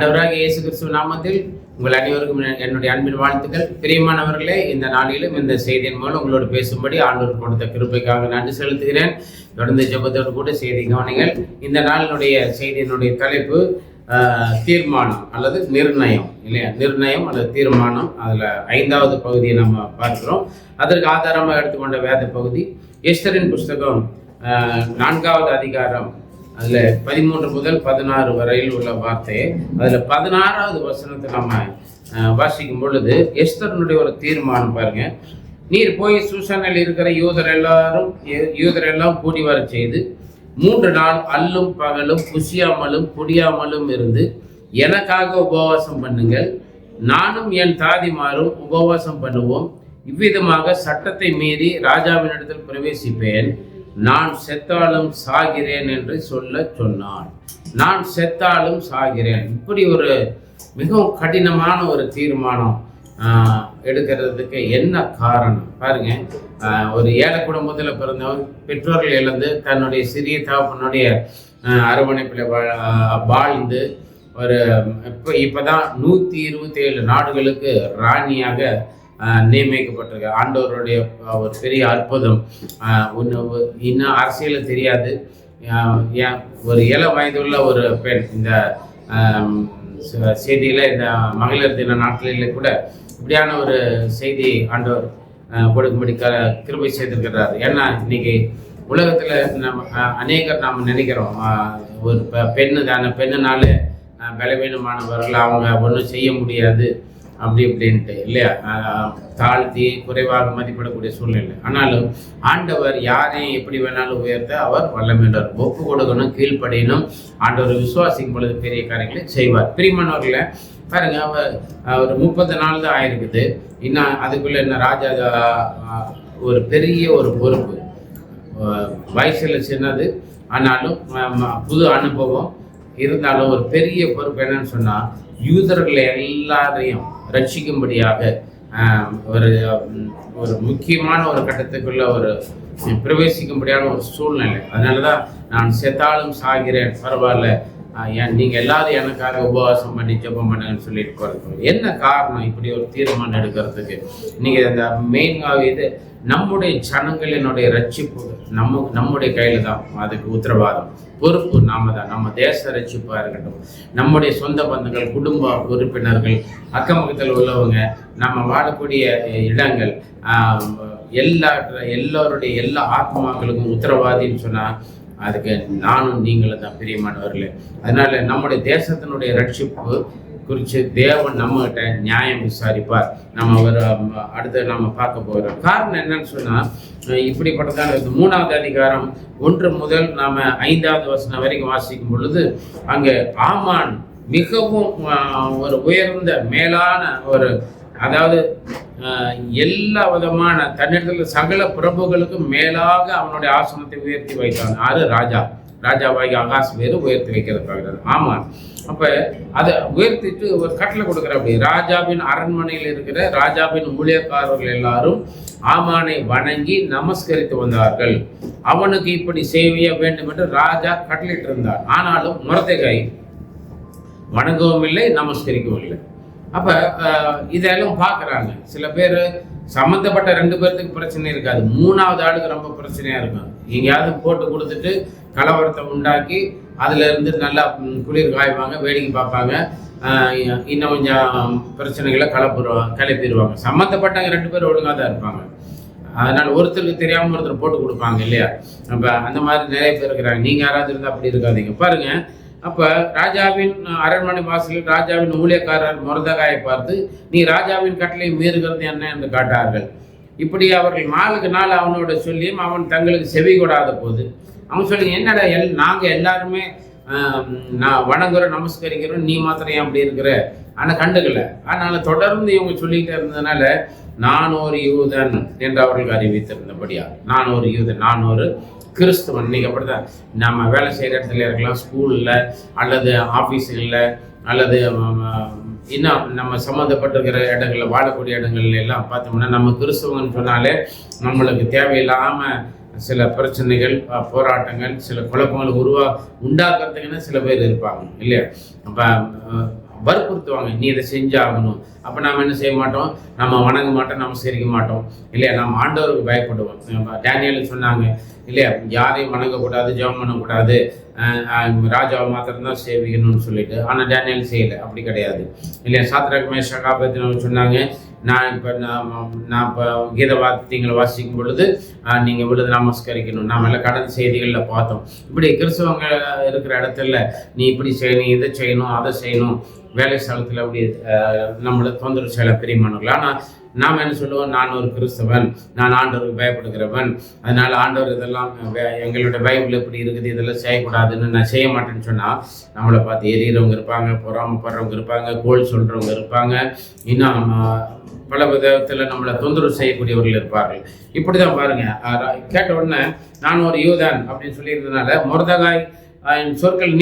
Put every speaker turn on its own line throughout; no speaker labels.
ஆண்டவராக இயேசு கிறிஸ்துவ நாமத்தில் உங்கள் அனைவருக்கும் என்னுடைய அன்பின் வாழ்த்துக்கள். பிரியமானவர்களே, இந்த நாளிலும் இந்த செய்தியின் மூலம் உங்களோடு பேசும்படி ஆண்டவர் கொடுத்த கிருபைக்காக நன்றி செலுத்துகிறேன். தொடர்ந்து ஜெபத்தோடு கூட செய்தி கவனிங்கள். இந்த நாளினுடைய செய்தியினுடைய தலைப்பு தீர்மானம் அல்லது நிர்ணயம், இல்லையா? நிர்ணயம் அல்லது தீர்மானம். அதில் 5வது பகுதியை நம்ம பார்க்கிறோம். அதற்கு ஆதாரமாக எடுத்துக்கொண்ட வேத பகுதி எஸ்தரின் புஸ்தகம் 4வது அதிகாரம், அதில் 13 முதல் 16 வரையில் உள்ள வார்த்தையை, அதில் 16வது வசனத்தை நம்ம வாசிக்கும் பொழுது எஸ்தரனுடைய ஒரு தீர்மானம் பாருங்க. நீர் போய் சூசானில் இருக்கிற யூதர் எல்லாம் கூடி வர செய்து 3 நாள் அல்லும் பகலும் புசியாமலும் குடியாமலும் இருந்து எனக்காக உபவாசம் பண்ணுங்கள். நானும் என் தாதிமாரும் உபவாசம் பண்ணுவோம். இவ்விதமாக சட்டத்தை மீறி ராஜாவினிடத்தில் பிரவேசிப்பேன். நான் செத்தாலும் சாகிறேன் என்று சொன்னான். நான் செத்தாலும் சாகிறேன். இப்படி ஒரு மிகவும் கடினமான ஒரு தீர்மானம் எடுக்கிறதுக்கு என்ன காரணம் பாருங்க. ஒரு ஏழை குடும்பத்தில் பிறந்தவன் பெற்றோர்கள் இழந்து தன்னுடைய சிறிய தகப்பனுடைய அரவணைப்பில் வாழ்ந்து ஒரு இப்போதான் 127 நாடுகளுக்கு ராணியாக நியமிக்கப்பட்டிருக்க ஆண்டவருடைய ஒரு பெரிய அற்புதம். இன்னும் அரசியல் தெரியாது. ஒரு இள வயதுள்ள ஒரு பெண் இந்த செய்தியில், இந்த மகளிர் தின நாட்களிலே கூட இப்படியான ஒரு செய்தி ஆண்டவர் கொடுக்கும்படி கிருபை செய்திருக்கிறார். ஏன்னா இன்னைக்கு உலகத்தில் அநேகர் நாம் நினைக்கிறோம் ஒரு பெண்ணு தானே, பெண்ணுனால பலவீனமானவர்கள், அவங்க ஒன்றும் செய்ய முடியாது அப்படி இப்படின்ட்டு, இல்லையா? தாழ்த்தி குறைவாக மதிப்பிடக்கூடிய சூழ்நிலை. ஆனாலும் ஆண்டவர் யாரையும் எப்படி வேணாலும் உயர்த்த அவர் வல்லமையுள்ளவர். ஒப்பு கொடுக்கணும், கீழ்ப்படியணும். ஆண்டவர் விசுவாசிக்கும் பொழுது பெரிய காரியங்களை செய்வார். பிரியமானவர்களை பாருங்க, ஒரு 30 நாள் தான் ஆயிருக்குது. இன்னும் அதுக்குள்ள என்ன ராஜா ஒரு பெரிய ஒரு பொறுப்பு, வயசுல சின்னது ஆனாலும் புது அனுபவம் இருந்தாலும் ஒரு பெரிய பொறுப்பு. என்னன்னு சொன்னா, யூதர்களை எல்லாரையும் ரட்சிக்கும்படியாக ஒரு முக்கியமான ஒரு கட்டத்துக்குள்ள ஒரு பிரவேசிக்கும்படியான ஒரு சூழ்நிலை. அதனாலதான் நான் செத்தாலும் சாகிறேன், பரவாயில்ல, நீங்க எல்லாரும் எனக்காக உபவாசம் பண்ணி ஜெபம் பண்ணுங்கன்னு சொல்லிட்டு போறது. என்ன காரணம் இப்படி ஒரு தீர்மானம் எடுக்கிறதுக்கு? நீங்க இந்த மெயின் இது நம்முடைய ஜனங்களினுடைய ரட்சிப்பு நம்முடைய கையில தான். அதுக்கு உத்தரவாதம், பொறுப்பு நாம தான். நம்ம தேச ரட்சிப்பா இருக்கட்டும், நம்முடைய சொந்த பந்தங்கள், குடும்ப உறுப்பினர்கள், அக்கம் பக்கத்தில் உள்ளவங்க, நம்ம வாழக்கூடிய இடங்கள், எல்லாருடைய எல்லா ஆத்மாக்களுக்கும் உத்தரவாதின்னு சொன்னா அதுக்கு நானும் நீங்களும் தான், பிரியமானவர்களே. அதனால நம்முடைய தேசத்தினுடைய ரட்சிப்பு குறித்து தேவன் நம்மகிட்ட நியாயம் விசாரிப்பார். நம்ம அடுத்து நம்ம பார்க்க போகிறோம். காரணம் என்னன்னு சொன்னா, இப்படிப்பட்டதான 3வது அதிகாரம் 1 முதல் நாம 5வது வசனம் வரைக்கும் வாசிக்கும் பொழுது அங்கே ஆமான் மிகவும் ஒரு உயர்ந்த மேலான ஒரு, அதாவது எல்லா விதமான தன்னிடத்தில் சகல பிரபுகளுக்கும் மேலாக அவனுடைய ஆசனத்தை உயர்த்தி வைத்தான். யாரு? ராஜாவாகி ஆகாஷ் வேறு உயர்த்தி வைக்கிறதுக்காக. ஆமான் அப்ப அதை உயர்த்திட்டு ஒரு கட்டளை கொடுக்குற. அப்படி ராஜாவின் அரண்மனையில் இருக்கிற ராஜாவின் ஊழியக்காரர்கள் எல்லாரும் ஆமானை வணங்கி நமஸ்கரித்து வந்தார்கள். அவனுக்கு இப்படி செய்ய வேண்டும் என்று ராஜா கட்டளையிட்டு இருந்தார். ஆனாலும் மொர்தெகாய் வணங்கவும் இல்லை, நமஸ்கரிக்கவும் இல்லை. அப்ப இதெல்லாம் பார்க்குறாங்க. சில பேர் சம்மந்தப்பட்ட 2 பேர்த்துக்கு பிரச்சனை இருக்காது, 3வது ஆளுக்கு ரொம்ப பிரச்சனையா இருக்கும். எங்கேயாவது போட்டு கொடுத்துட்டு கலவரத்தை உண்டாக்கி அதுல இருந்து நல்லா குளிர் காய்வாங்க, வேடிக்கை பார்ப்பாங்க, இன்னும் கொஞ்சம் பிரச்சனைகளை கிளப்பிடுவாங்க. சம்மந்தப்பட்டவங்க 2 பேர் ஒழுங்காக தான் இருப்பாங்க. அதனால ஒருத்தருக்கு தெரியாம ஒருத்தர் போட்டு கொடுப்பாங்க, இல்லையா? அப்ப அந்த மாதிரி நிறைய பேர் இருக்கிறாங்க. நீங்க யாராவது இருந்தா அப்படி இருக்காதீங்க. பாருங்க, அப்ப ராஜாவின் அரண்மனை வாசலில் ராஜாவின் ஊழியக்காரர் மொர்தெகாயை பார்த்து, நீ ராஜாவின் கட்டளை மீறுகிறது என்ன என்று காட்டார்கள். இப்படி அவர்கள் நாளுக்கு நாள் அவனோட சொல்லியும் அவன் தங்களுக்கு செவி கொடாத போது அவன் சொல்லி, என்னடா நாங்க எல்லாருமே நான் வணங்குறோம், நமஸ்கரிக்கிறோம், நீ மாத்திரம் ஏன் அப்படி இருக்கிற? ஆனா கண்டுக்கல. அதனால தொடர்ந்து இவங்க சொல்லிக்கிட்டே இருந்ததுனால நான் ஒரு யூதன் என்று அவர்களுக்கு அறிவித்திருந்தபடியா, நான் ஒரு யூதன், நான் ஒரு கிறிஸ்துவன். இன்னைக்கு அப்படிதான். நம்ம வேலை செய்கிற இடத்துல இருக்கலாம், ஸ்கூலில் அல்லது ஆஃபீஸுகளில் அல்லது இன்னும் நம்ம சம்மந்தப்பட்டிருக்கிற இடங்களில், வாழக்கூடிய இடங்கள்ல எல்லாம் பார்த்தோம்னா நம்ம கிறிஸ்துவன்னு சொன்னாலே நம்மளுக்கு தேவையில்லாமல் சில பிரச்சனைகள், போராட்டங்கள், சில குழப்பங்கள் உண்டாக்குறதுக்குன்னு சில பேர் இருப்பாங்க, இல்லையா? அப்போ வற்புறுத்துவாங்க, நீ இதை செஞ்சாகணும். அப்போ நாம் என்ன செய்ய மாட்டோம், நம்ம வணங்க மாட்டோம், நம்ம சிரிக்க மாட்டோம் இல்லையா, நம்ம ஆண்டவருக்கு பயப்படுவோம். டேனியல் சொன்னாங்க இல்லையா, யாரையும் வணங்கக்கூடாது, ஜெபம் பண்ணக்கூடாது, ராஜாவை மாத்திரம்தான் சேவிக்கணும்னு சொல்லிட்டு. ஆனால் டேனியல் செய்யலை, அப்படி கிடையாது இல்லையா. சாத்ராக் மேஷாக் ஆபேத்நேகோ சொன்னாங்க, நான் இப்போ கீத வாத்தியங்களை வாசிக்கும் பொழுது நீங்கள் விழுது நமஸ்கரிக்கணும். நாம் எல்லாம் கடந்த செய்திகளில் பார்த்தோம். இப்படி கிறிஸ்தவங்க இருக்கிற இடத்துல நீ இப்படி செய்யணும், இதை செய்யணும், அதை செய்யணும், வேலை ஸ்தலத்தில் அப்படி நம்மளை தொந்தரவு செய்யல பிரியமானவர்கள். ஆனால் நாம் என்ன சொல்லுவோம், நான் ஒரு கிறிஸ்தவன், நான் ஆண்டவருக்கு பயப்படுகிறவன், அதனால் ஆண்டவர் இதெல்லாம் எங்களுடைய பைபிள் எப்படி இருக்குது, இதெல்லாம் செய்யக்கூடாதுன்னு நான் செய்ய மாட்டேன்னு சொன்னால் நம்மளை பார்த்து எரியறவங்க இருப்பாங்க, பொறாமப்படுறவங்க இருப்பாங்க, கோல் சொல்கிறவங்க இருப்பாங்க, இன்னும் பல விதத்தில் நம்மளை தொந்தரவு செய்யக்கூடியவர்கள் இருப்பார்கள். இப்படி தான் பாருங்கள், கேட்ட உடனே நான் ஒரு யூதன் அப்படின்னு சொல்லியிருந்ததுனால மொர்தெகாய் சொற்கள்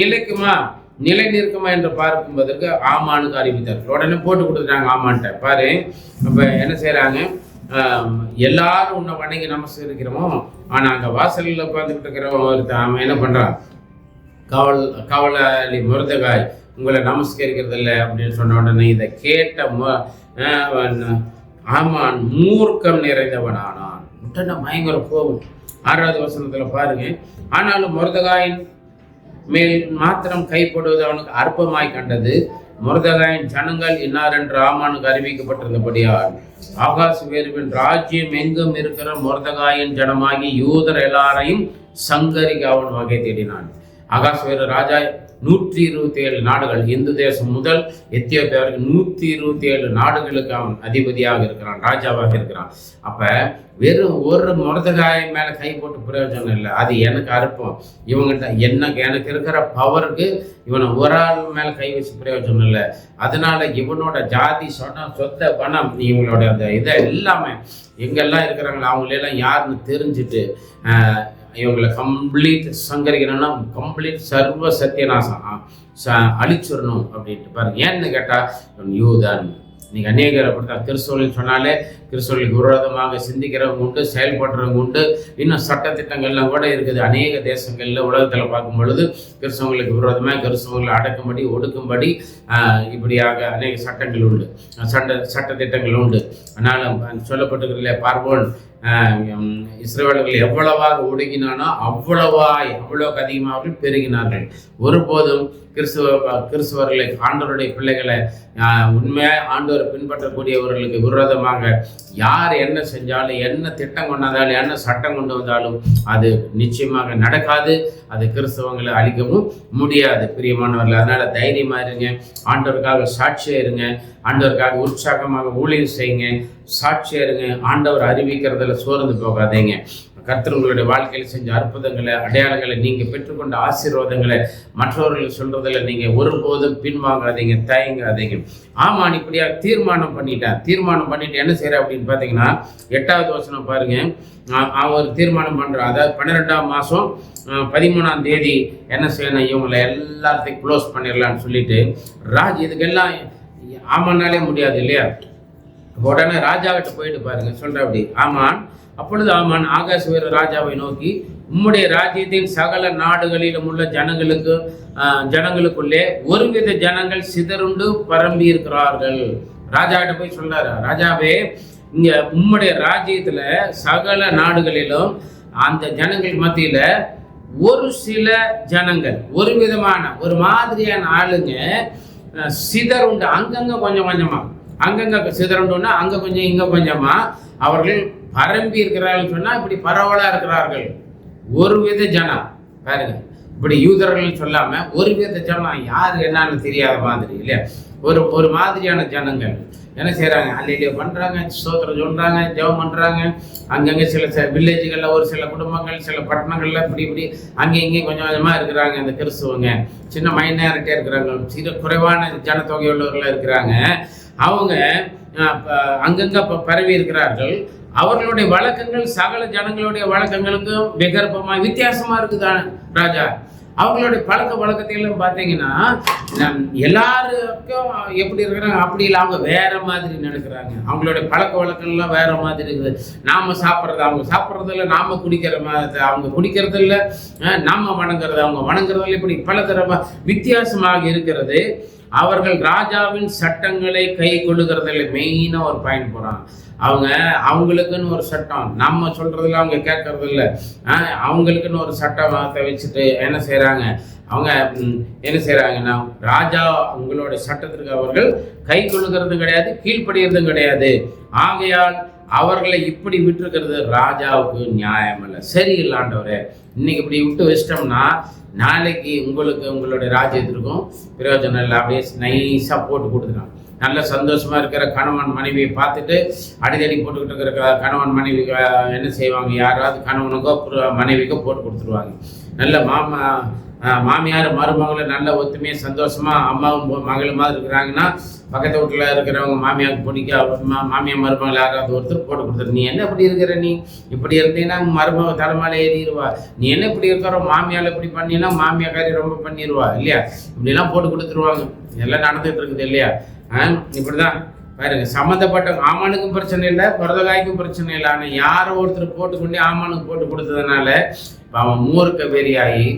நிலை நிற்குமா என்று பார்க்கும்போதற்கு ஆமானுக்கு அறிவித்தார்கள். உடனே போட்டு கொடுத்துட்டாங்க ஆமான்ட்ட. பாரு, அப்போ என்ன செய்கிறாங்க, எல்லாரும் உன்னை வணங்கி நமஸ்கரிக்கிறோமோ, ஆனால் அங்கே வாசலில் உட்காந்துக்கிட்டு இருக்கிறவன் அவன் என்ன பண்ணுறான், காவலாளி மொர்தெகாய் உங்களை நமஸ்கரிக்கிறது இல்லை அப்படின்னு சொன்ன உடனே இதை கேட்ட ஆமான் மூர்க்கம் நிறைந்தவன் ஆனான். உடனே பயங்கர கோபம். 6வது வசனத்தில் பாருங்க, ஆனாலும் மொர்தெகாயின் மேல் மாத்திரம் கைப்படுவது அவனுக்கு அற்பமாய் கண்டது. மொர்தெகாயின் ஜனங்கள் இன்னார் என்று ஆமானுக்கு அறிவிக்கப்பட்டிருந்தபடியால் ஆகாசுவேருவின் ராஜ்யம் எங்கும் இருக்கிற மொர்தெகாயின் ஜனமாகி யூதர் எல்லாரையும் சங்கரிக்க அவன் வகை தேடினான். ஆகாசுவேரு ராஜா 127 நாடுகள், இந்து தேசம் முதல் எத்தியோப்பியா வரைக்கும் 127 நாடுகளுக்கு அவன் அதிபதியாக இருக்கிறான், ராஜாவாக இருக்கிறான். அப்ப வெறும் ஒரு மொர்தெகாய் மேல கை போட்டு பிரயோஜனம் இல்லை, அது எனக்கு அற்பம். இவங்கிட்ட எனக்கு இருக்கிற பவருக்கு இவனை ஒரு ஆள் மேல கை வச்சு பிரயோஜனம் இல்லை. அதனால இவனோட ஜாதி சொத்த பணம் இவங்களோட அந்த இதை எல்லாமே எங்கெல்லாம் இருக்கிறாங்களோ அவங்களெல்லாம் யாருன்னு தெரிஞ்சுட்டு இவங்களை கம்ப்ளீட் சங்கரிக்கணும்னா கம்ப்ளீட் சர்வ சத்தியநாசம் அழிச்சிடணும் அப்படின்ட்டு பாருங்க. ஏன்னு கேட்டால் யூதன் நீங்கள் அநேகர் அப்படித்தான். கிறிஸ்தவர்கள் சொன்னாலே கிறிஸ்தவர்களுக்கு விரோதமாக சிந்திக்கிறவங்க உண்டு, செயல்படுறவங்க உண்டு, இன்னும் சட்டத்திட்டங்கள்லாம் கூட இருக்குது. அநேக தேசங்களில் உலகத்தில் பார்க்கும் பொழுது கிறிஸ்தவங்களுக்கு விரோதமாக கிறிஸ்தவங்களை அடக்கும்படி ஒடுக்கும்படி இப்படியாக அநேக சட்டங்கள் உண்டு, சட்டத்திட்டங்கள் உண்டு. அதனால் சொல்லப்பட்டிருக்கிறதுல பார்வோன் இஸ்ரவேலர்கள் எவ்வளவாக ஒடுங்கினானோ அவ்வளவுக்கு அதிகமாக பெருகினார்கள். ஒருபோதும் கிறிஸ்தவர்களை ஆண்டவருடைய பிள்ளைகளை உண்மையாக ஆண்டவரை பின்பற்றக்கூடியவர்களுக்கு விரோதமாக யார் என்ன செஞ்சாலும், என்ன திட்டம் கொண்டாலும், என்ன சட்டம் கொண்டு வந்தாலும் அது நிச்சயமாக நடக்காது. அது கிறிஸ்தவங்களை அழிக்கவும் முடியாது பிரியமானவர்கள். அதனால தைரியமா இருங்க, ஆண்டவருக்காக சாட்சியா இருங்க, ஆண்டவருக்காக உற்சாகமாக ஊழியம் செய்யுங்க, சாட்சியா இருங்க, ஆண்டவர் அறிவிக்கிறதுல சோர்ந்து போகாதீங்க. கர்த்தர் உங்களுடைய வாழ்க்கையில் செஞ்ச அற்புதங்களை, அடையாளங்களை, நீங்கள் பெற்றுக்கொண்ட ஆசீர்வாதங்களை மற்றவர்கள் சொல்றதில் நீங்கள் ஒருபோதும் பின்வாங்காதீங்க, தயங்காதீங்க. ஆமாம், இப்படியா தீர்மானம் பண்ணிட்டு என்ன செய்யற அப்படின்னு பார்த்தீங்கன்னா 8வது வசனம் பாருங்க. அவர் தீர்மானம் பண்றார். அதாவது 12ஆம் மாதம் 13ஆம் தேதி என்ன செய்யணும், இவங்களை எல்லாத்தையும் க்ளோஸ் பண்ணிடலான்னு சொல்லிட்டு இதுக்கெல்லாம் ஆமானாலே முடியாது இல்லையா. உடனே ராஜாவிட்ட போயிட்டு பாருங்க, சொல்ற அப்படி ஆமான். அப்பொழுது ஆமான் ஆகாசுவேரு ராஜாவை நோக்கி, உம்முடைய ராஜ்யத்தின் சகல நாடுகளிலும் உள்ள ஜனங்களுக்குள்ளே ஒருவித ஜனங்கள் சிதறுண்டு பரம்பி இருக்கிறார்கள். ராஜாவிட்ட போய் சொல்றாரு, ராஜாவே, இங்க உம்முடைய ராஜ்யத்துல சகல நாடுகளிலும் அந்த ஜனங்கள் மத்தியில ஒரு சில ஜனங்கள், ஒரு விதமான ஒரு மாதிரியான ஆளுங்க சிதறுண்டு, அங்கங்க கொஞ்சமா அங்கங்க சிதறுண்டுன்னா அங்க கொஞ்சம் இங்க கொஞ்சமா அவர்கள் பரம்பி இருக்கிறார்கள் சொன்னா இப்படி பரவலா இருக்கிறார்கள். ஒரு வித ஜனம் பாருங்க, இப்படி யூதர்கள் சொல்லாம ஒரு வித ஜனம், யாரு என்னன்னு தெரியாத மாதிரி இல்லையா, ஒரு மாதிரியான ஜனங்கள் என்ன செய்யறாங்க, அல்லையிலே பண்றாங்க, ஸ்தோத்திரம் சொல்றாங்க, ஜெபம் பண்றாங்க. அங்கங்க சில வில்லேஜுகள்ல ஒரு சில குடும்பங்கள், சில பட்டணங்கள்ல இப்படி அங்கே இங்கே கொஞ்சம் கொஞ்சமா இருக்கிறாங்க. இந்த கிறிஸ்துவங்க சின்ன மைனாரிட்டியா இருக்கிறாங்க, சில குறைவான ஜனத்தொகை உள்ளவர்களா இருக்கிறாங்க. அவங்க அங்கங்க பரவி இருக்கிறார்கள். அவர்களுடைய வழக்கங்கள் சகல ஜனங்களுடைய வழக்கங்களுக்கும் விகற்பமா வித்தியாசமா இருக்குதான் ராஜா. அவங்களுடைய பழக்க வழக்கத்தையெல்லாம் பார்த்தீங்கன்னா எல்லாருக்கும் எப்படி இருக்கிறாங்க அப்படி இல்லை, அவங்க வேற மாதிரி நடக்கிறாங்க. அவங்களுடைய பழக்க வழக்கங்கள்லாம் வேற மாதிரி இருக்குது. நாம சாப்பிட்றது அவங்க சாப்பிட்றதில்ல, நாம குடிக்கிற மாதிரி அவங்க குடிக்கிறது இல்லை, நாம வணங்குறது அவங்க வணங்குறதில்ல, இப்படி பலதரமா வித்தியாசமாக இருக்கிறது. அவர்கள் ராஜாவின் சட்டங்களை கை கொள்ளுகிறதுல மெயினாக ஒரு பாயிண்ட் போகிறாங்க. அவங்களுக்குன்னு ஒரு சட்டம், நம்ம சொல்றதுல அவங்க கேட்கறது இல்லை. அவங்களுக்குன்னு ஒரு சட்டத்தை வச்சுட்டு என்ன செய்கிறாங்க, அவங்க என்ன செய்கிறாங்கன்னா, ராஜா உங்களோட சட்டத்திற்கு அவர்கள் கை கொள்ளுகிறதும் கிடையாது, கீழ்ப்படுகிறதும் கிடையாது. ஆகையால் அவர்களை இப்படி விட்டுருக்கிறது ராஜாவுக்கு நியாயம் இல்லை, சரியில்லாண்டவரே. இன்னைக்கு இப்படி விட்டு வச்சிட்டோம்னா நாளைக்கு உங்களுடைய ராஜ்யத்திற்கும் பிரயோஜனம் இல்லை. அப்படியே நைஸாக போட்டு கொடுத்துட்டான். நல்ல சந்தோஷமா இருக்கிற கணவன் மனைவியை பார்த்துட்டு அடிதடி போட்டுக்கிட்டு இருக்கிற கணவன் மனைவி என்ன செய்வாங்க, யாராவது கணவனுக்கோ மனைவிக்கோ போட்டு கொடுத்துருவாங்க. நல்ல மாமியார் மருமகளை நல்ல ஒத்துமையாக சந்தோஷமா அம்மாவும் மகளுமா இருக்கிறாங்கன்னா பக்கத்து வீட்டில் இருக்கிறவங்க மாமியாருக்கு பிடிக்க மாமியார் மருமகள் யாராவது ஒருத்தர் போட்டு கொடுத்துரு. நீ என்ன இப்படி இருக்கிற, நீ இப்படி இருந்தீங்கன்னா மருமக தலைமையில ஏறிடுவா. நீ என்ன இப்படி இருக்கிற, மாமியால் இப்படி பண்ணினா மாமியாக்காரி ரொம்ப பண்ணிடுவா இல்லையா, இப்படிலாம் போட்டு கொடுத்துருவாங்க. எல்லாம் நடந்துகிட்டு இருக்குது இல்லையா. இப்படிதான் பாருங்க, சம்மந்தப்பட்ட ஆமானுக்கும் பிரச்சனை இல்லை, புரதகாய்க்கும் பிரச்சனை இல்லை. ஆனால் யாரோ ஒருத்தர் போட்டுக்கொண்டே ஆமானுக்கு போட்டு கொடுத்ததுனால அவன் மூர்க்க வெறியாகி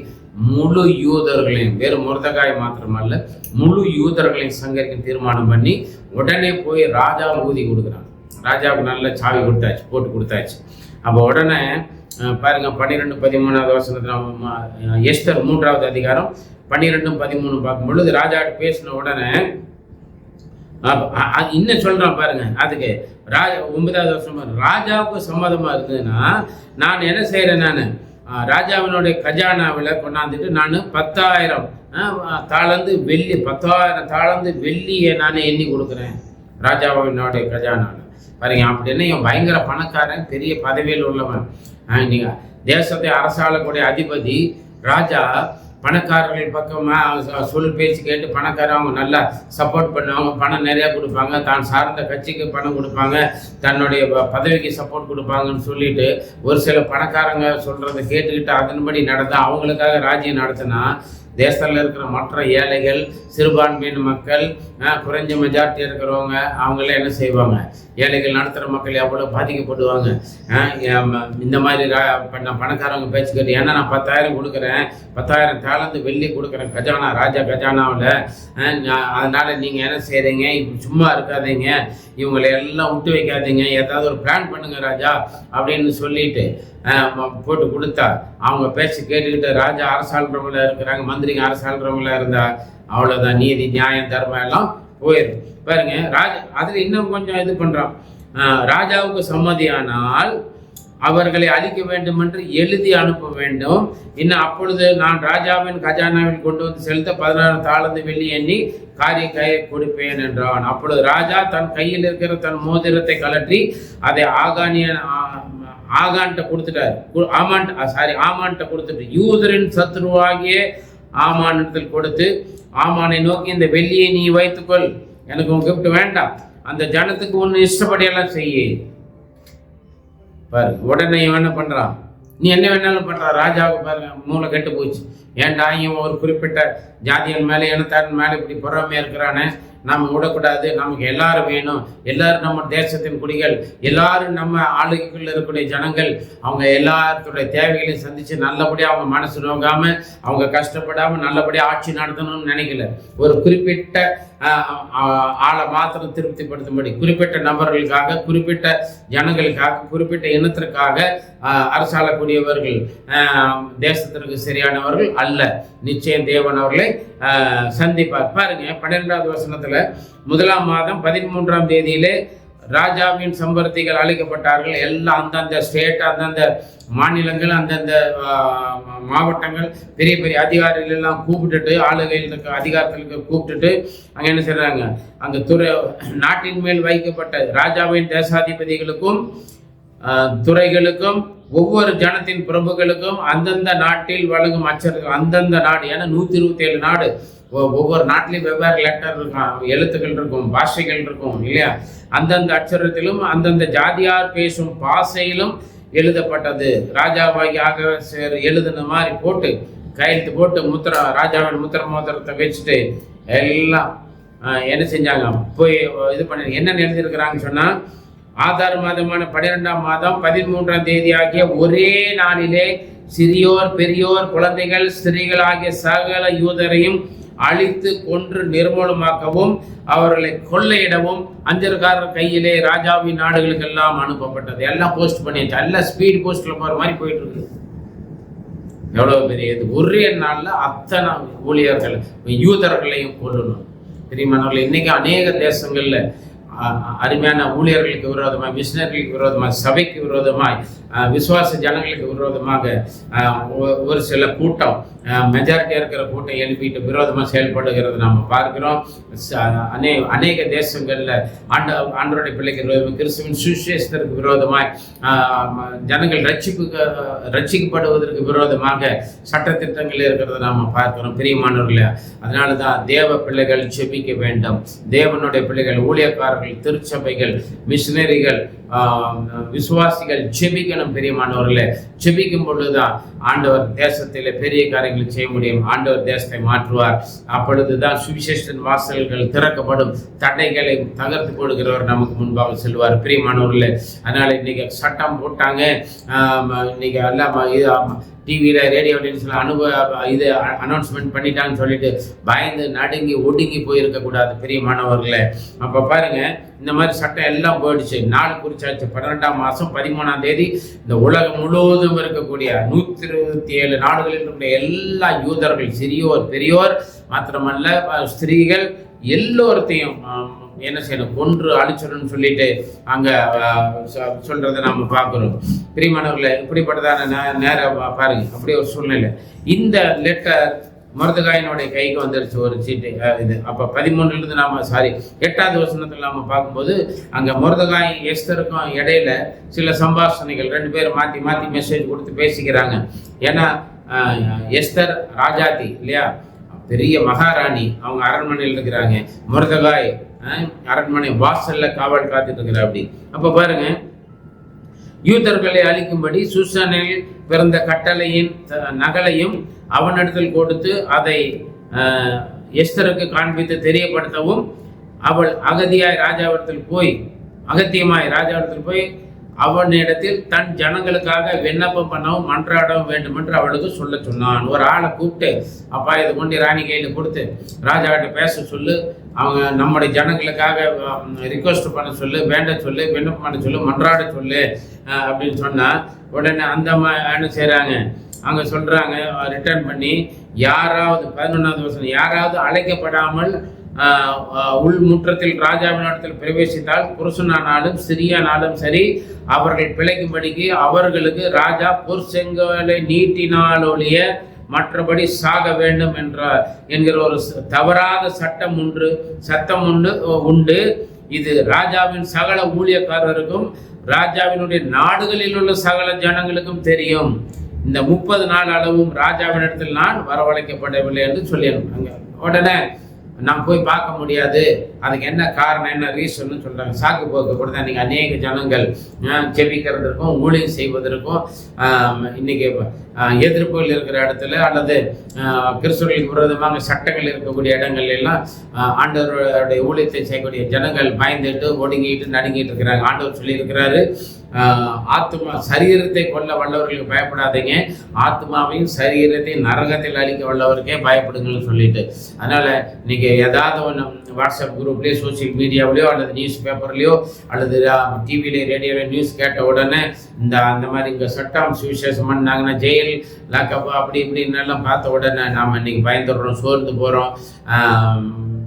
முழு யூதர்களையும், வேறு முருதகாய் மாத்திரமல்ல முழு யூதர்களையும் சங்கரிக்க தீர்மானம் பண்ணி உடனே போய் ராஜா ஊதி கொடுக்குறான். ராஜாவுக்கு நல்ல சாவி கொடுத்தாச்சு, போட்டு கொடுத்தாச்சு. அப்போ உடனே பாருங்க 12-13 வசனத்தில் எஸ்தர் 3வது அதிகாரம் 12-13 பார்க்கும் பொழுது ராஜாட்ட பேசின உடனே இன்னும் சொல்றான் பாருங்க. அதுக்கு 9வது வருஷம் ராஜாவுக்கு சம்மதமா இருந்ததுன்னா நான் என்ன செய்யறேன், நான் ராஜாவினுடைய கஜானாவில் கொண்டாந்துட்டு நான் 10,000 தாளந்து வெள்ளி 10,000 தாளந்து வெள்ளியை நான் எண்ணி கொடுக்குறேன் ராஜாவினுடைய கஜானாவில். பாருங்க, அப்படின்னு இவன் பயங்கர பணக்காரன், பெரிய பதவியில் உள்ளவன். நீங்கள் தேசத்தை அரசாளக்கூடிய அதிபதி ராஜா பணக்காரர்கள் பக்கமாக சொல் பேச்சு கேட்டு பணக்காரவங்க நல்லா சப்போர்ட் பண்ணுவாங்க, பணம் நிறையா கொடுப்பாங்க, தான் சார்ந்த கட்சிக்கு பணம் கொடுப்பாங்க, தன்னுடைய பதவிக்கு சப்போர்ட் கொடுப்பாங்கன்னு சொல்லிட்டு ஒரு சில பணக்காரங்க சொல்கிறத கேட்டுக்கிட்டு அதன்படி நடந்தால் அவங்களுக்காக ராஜ்யம் நடத்தினா தேசத்தில் இருக்கிற மற்ற ஏழைகள், சிறுபான்மையின மக்கள், குறைஞ்ச மெஜாரிட்டி இருக்கிறவங்க அவங்களே என்ன செய்வாங்க, ஏழைகள் நடத்துகிற மக்கள் எவ்வளோ பாதிக்கப்படுவாங்க. இந்த மாதிரி பணக்காரவங்க பேச்சு கேட்டு, ஏன்னா நான் 10,000 கொடுக்குறேன், 10,000 தாளந்து வெள்ளி கொடுக்குறேன் கஜானா, ராஜா கஜானாவில், அதனால் நீங்கள் என்ன செய்கிறீங்க, இப்போ சும்மா இருக்காதீங்க, இவங்களை எல்லாம் விட்டு வைக்காதீங்க, ஏதாவது ஒரு பிளான் பண்ணுங்க ராஜா அப்படின்னு சொல்லிட்டு போட்டு கொடுத்தா அவங்க பேச்சு கேட்டுக்கிட்டு ராஜா அரசாளுறவங்கள இருக்கிறாங்க, மந்திரிங்க அரசாளுறவங்களா இருந்தா அவ்வளோதான், நீதி நியாயம் தர்மம் எல்லாம் போயிடும். பாருங்க, ராஜா அதில் இன்னும் கொஞ்சம் இது பண்ணுறான். ராஜாவுக்கு சம்மதியானால் அவர்களை அழிக்க வேண்டும் என்று எழுதி அனுப்ப வேண்டும். இன்னும் அப்பொழுது நான் ராஜாவின் கஜானாவில் கொண்டு வந்து செலுத்த 16 தாளந்து வெள்ளி எண்ணி காரிய கையை கொடுப்பேன் என்றான். அப்பொழுது ராஜா தன் கையில் இருக்கிற தன் மோதிரத்தை கலற்றி அதை ஆகான்ட்ட கொடுத்துட்டார். ஆமான்ட்ட கொடுத்துட்டு யூதரின் சத்ருவாகிய ஆமானிடத்தில் கொடுத்து, ஆமானை நோக்கி இந்த வெள்ளியை நீ வைத்துக்கொள், எனக்கு உன் கிஃப்ட் வேண்டாம், அந்த ஜனத்துக்கு ஒன்று இஷ்டப்படியெல்லாம் செய்ய பாரு. உடனே இவன் என்ன பண்றான், நீ என்ன வேணாலும் பண்றான். ராஜாவுக்கு பாருங்க மூளை கெட்டு போச்சு. ஏன்டா இவன் ஒரு குறிப்பிட்ட ஜாதியின் மேலே இனத்தாரின் மேலே இப்படி பொறாமையா இருக்கிறானே, நம்ம விடக்கூடாது, நமக்கு எல்லாரும் வேணும், எல்லாரும் நம்ம தேசத்தின் குடிகள், எல்லாரும் நம்ம ஆளுகைக்குள்ள இருக்கக்கூடிய ஜனங்கள், அவங்க எல்லாத்துடைய தேவைகளையும் சந்திச்சு நல்லபடியாக அவங்க மனசு நோகாம அவங்க கஷ்டப்படாமல் நல்லபடியாக ஆட்சி நடத்தணும்னு நினைக்கல. ஒரு குறிப்பிட்ட ஆளை மாத்திரம் திருப்திப்படுத்தும்படி, குறிப்பிட்ட நபர்களுக்காக, குறிப்பிட்ட ஜனங்களுக்காக, குறிப்பிட்ட இனத்திற்காக அரசாளக்கூடியவர்கள் தேசத்திற்கு சரியானவர்கள் அல்ல. நிச்சயம் தேவன் அவர்களை சந்திப்பார். பாருங்க 12வது வசனத்துல 1ஆம் மாதம் 13ஆம் தேதியிலே ராஜாவின் சம்பர்த்திகள் அழைக்கப்பட்டார்கள். எல்லாம் அந்தந்த ஸ்டேட், அந்தந்த மாநிலங்கள், அந்தந்த மாவட்டங்கள், பெரிய பெரிய அதிகாரிகள் எல்லாம் கூப்பிட்டுட்டு, ஆளுகைகளுக்கு அதிகாரத்திற்கு கூப்பிட்டுட்டு அங்கே என்ன செய்றாங்க, அங்கே நாட்டின் மேல் வைக்கப்பட்ட ராஜாவின் தேசாதிபதிகளுக்கும் துறைகளுக்கும் ஒவ்வொரு ஜனத்தின் பிரபுகளுக்கும் அந்தந்த நாட்டில் வழங்கும் அச்சர்கள், அந்தந்த நாடு, ஏன்னா 127 நாடு, ஒவ்வொரு நாட்டிலையும் வெவ்வேறு லெட்டர் இருக்கும், எழுத்துக்கள் இருக்கும், பாஷைகள் இருக்கும் இல்லையா, அந்தந்த அச்சரத்திலும் அந்தந்த ஜாதியார் பேசும் பாஷையிலும் எழுதப்பட்டது. ராஜாவாகியாக எழுதுன மாதிரி போட்டு கையெழுத்து போட்டு ராஜாவின் முத்திர மோதிரத்தை வச்சுட்டு எல்லாம் என்ன செஞ்சாங்க, போய் இது பண்ணி என்னென்னு எழுதியிருக்கிறாங்கன்னு சொன்னால், ஆதார் மாதமான 12ஆம் மாதம் 13ஆம் தேதி ஆகிய ஒரே நாளிலே சிறியோர் பெரியோர் குழந்தைகள் ஸ்திரீகள் ஆகிய சகல யூதரையும் அழித்து கொன்று நிர்மூலமாக்கவும் அவர்களை கொள்ளையிடவும் அஞ்சல்காரர் கையிலே ராஜாவின் நாடுகளுக்கு எல்லாம் அனுப்பப்பட்டது. எல்லாம் போஸ்ட் பண்ணியாச்சு. எல்லாம் ஸ்பீட் போஸ்ட்ல போற மாதிரி போயிட்டு இருக்கு. எவ்வளவு பெரிய இது! ஒரே நாள்ல அத்தனை ஊழியர்கள் யூதர்களையும் கொல்லணும். பிரியமானவர்களே, இன்னைக்கு அநேக தேசங்கள்ல அருமையான ஊழியர்களுக்கு விரோதமாய், மிஷினரிகளுக்கு விரோதமாய், சபைக்கு விரோதமாய், விசுவாச ஜனங்களுக்கு விரோதமாக ஒரு சில கூட்டம், மெஜாரிட்டியாக இருக்கிற கூட்டம் எழுப்பிட்டு விரோதமாக செயல்படுகிறது நாம் பார்க்கிறோம். அநேக தேசங்களில் ஆண்டவருடைய பிள்ளைக்கு விரோதமாக, கிறிஸ்துவின் சுவிசேஷத்திற்கு விரோதமாய், ஜனங்கள் ரட்சிக்கப்படுவதற்கு விரோதமாக சட்டத்திட்டங்கள் இருக்கிறத நாம் பார்க்கிறோம். பிரியமானவர்களே, அதனால தான் தேவ பிள்ளைகள் செபிக்க வேண்டும். தேவனுடைய பிள்ளைகள், ஊழியக்காரர்கள், திருச்சபைகள், மிஷினரிகள், விசுவாசிகள் செபிக்கணும். பிரியமானவர்களே, செபிக்கும் பொழுதுதான் ஆண்டவர் தேசத்திலே பெரிய காரியங்களை செய்ய முடியும். ஆண்டவர் தேசத்தை மாற்றுவார். அப்பொழுதுதான் சுவிசேஷத்தின் வாசல்கள் திறக்கப்படும். தடைகளை தகர்த்து கொடுக்கிறவர் நமக்கு முன்பாக செல்வார். பிரியமானவர்களே, அதனால இன்னைக்கு சட்டம் போட்டாங்க, இன்னைக்கு எல்லாம் டிவியில், ரேடியோ இது அனௌன்ஸ்மெண்ட் பண்ணிட்டாங்கன்னு சொல்லிட்டு பயந்து நடுங்கி ஒடுங்கி போயிருக்கக்கூடாது. பிரியமானவர்களே, அப்போ பாருங்க, இந்த மாதிரி சட்டம் எல்லாம் போயிடுச்சு. நாள் குறிச்சாச்சு. 12ஆம் மாதம் 13ஆம் தேதி இந்த உலகம் முழுவதும் இருக்கக்கூடிய 127 நாடுகளில் இருக்கக்கூடிய எல்லா யூதர்கள், சிறியோர் பெரியோர் மாத்திரமல்ல, ஸ்திரீகள் எல்லோருத்தையும் என்ன செய்யணும், கொன்று அழிச்சிடணும்னு சொல்லிட்டு அங்க சொல்றதை நாம பார்க்கிறோம். பிரியமானவர்களே, இப்படிப்பட்டதான நேரம் பாருங்க, அப்படி ஒரு சூழ்நிலை. இந்த லெட்டர் மொர்தெகாயினுடைய கைக்கு வந்துருச்சு, ஒரு சீட்டு இது. அப்போ 13லேருந்து நாம 8வது வசனத்தில் நாம பார்க்கும்போது அங்கே மொர்தெகாய் எஸ்தருக்கும் இடையில சில சம்பாஷணைகள், 2 பேர் மாற்றி மாற்றி மெசேஜ் கொடுத்து பேசிக்கிறாங்க. ஏன்னா எஸ்தர் ராஜாத்தி இல்லையா, பெரிய மகாராணி, அவங்க அரண்மனையில் இருக்கிறாங்க. மொர்தெகாய் அரண்மனை வாசல்ல காவல் காத்துட்டு இருக்கிறா. அப்படி அப்போ பாருங்க, யூதர்களை அழிக்கும்படி சூசானில் பிறந்த கட்டளையின் நகலையும் அவனிடத்தில் கொடுத்து அதை எஸ்தருக்கு காண்பித்து தெரியப்படுத்தவும், அவள் அகத்தியமாய் ராஜாவிடத்தில் போய் அவனிடத்தில் தன் ஜனங்களுக்காக விண்ணப்பம் பண்ணவும் மன்றாடவும் வேண்டும் என்று அவளுக்கு சொல்ல சொன்னான். ஒரு ஆளை கூப்பிட்டு, அப்பா இதை கொண்டு ராணி கையில் கொடுத்து ராஜாவிட்ட பேச சொல்லு, அவங்க நம்முடைய ஜனங்களுக்காக ரிக்வஸ்ட் பண்ண சொல்லு, வேண்ட சொல்லு, விண்ணப்பம் பண்ண சொல்லு, மன்றாட சொல்லு அப்படின்னு சொன்னா, உடனே அந்த என்ன செய்யறாங்க, அங்க சொல்றாங்க ரிட்டர்ன் பண்ணி, யாராவது 11வது வசனம், யாராவது அழைக்கப்படாமல் உள்முற்றத்தில் ராஜாவினிடத்தில் பிரவேசித்தால், புருஷனானாலும் சிறியனாலும் சரி, அவர்கள் பிழைக்கும்படிக்கு அவர்களுக்கு ராஜா பொற்செங்கலை நீட்டினாலொழிய மற்றபடி சாக வேண்டும் என்கிற ஒரு தவறாத சட்டம் உண்டு. இது ராஜாவின் சகல ஊழியக்காரருக்கும் ராஜாவினுடைய நாடுகளில் உள்ள சகல ஜனங்களுக்கும் தெரியும். இந்த 30 நாள் அளவும் ராஜாவினிடத்தில் நான் வரவழைக்கப்படவில்லை என்று சொல்லியிருந்தாங்க. உடனே நாம் போய் பார்க்க முடியாது, அதுக்கு என்ன காரணம், என்ன ரீசன்னு சொல்றாங்க. சாக்கு போக்கு கூட தான் இன்னைக்கு அநேக ஜனங்கள் ஜெபிக்கிறதுக்கும் ஊழியம் செய்வதற்கும் இன்னைக்கு எதிர்ப்புகள் இருக்கிற இடத்துல அல்லது கிறிஸ்தவர்களுக்கு விரோதமாக சட்டங்கள் இருக்கக்கூடிய இடங்கள்ல எல்லாம் ஆண்டவருடைய ஊழியத்தை செய்யக்கூடிய ஜனங்கள் பயந்துட்டு ஒடுங்கிட்டு நடுங்கிட்டு இருக்கிறாங்க. ஆண்டவர் சொல்லியிருக்கிறாரு, ஆத்மா சரீரத்தை கொல்ல வல்லவர்களுக்கு பயப்படாதீங்க, ஆத்மாவையும் சரீரத்தையும் நரகத்தில் அழிக்க வல்லவருக்கே பயப்படுங்கன்னு சொல்லிட்டு. அதனால இன்னைக்கு ஏதாவது ஒன்று வாட்ஸ்அப் குரூப்லேயோ சோசியல் மீடியாவிலையோ அல்லது நியூஸ் பேப்பர்லையோ அல்லது டிவியில ரேடியோல நியூஸ் கேட்ட உடனே அந்த மாதிரி இங்கே சட்டம் சுவிசேஷம் பண்ணாங்கன்னா ஜெயில் லாக்கப் அப்படி இப்படின்னு எல்லாம் பார்த்த உடனே நாம் இன்னைக்கு பயந்துடுறோம், சோர்ந்து போகிறோம்,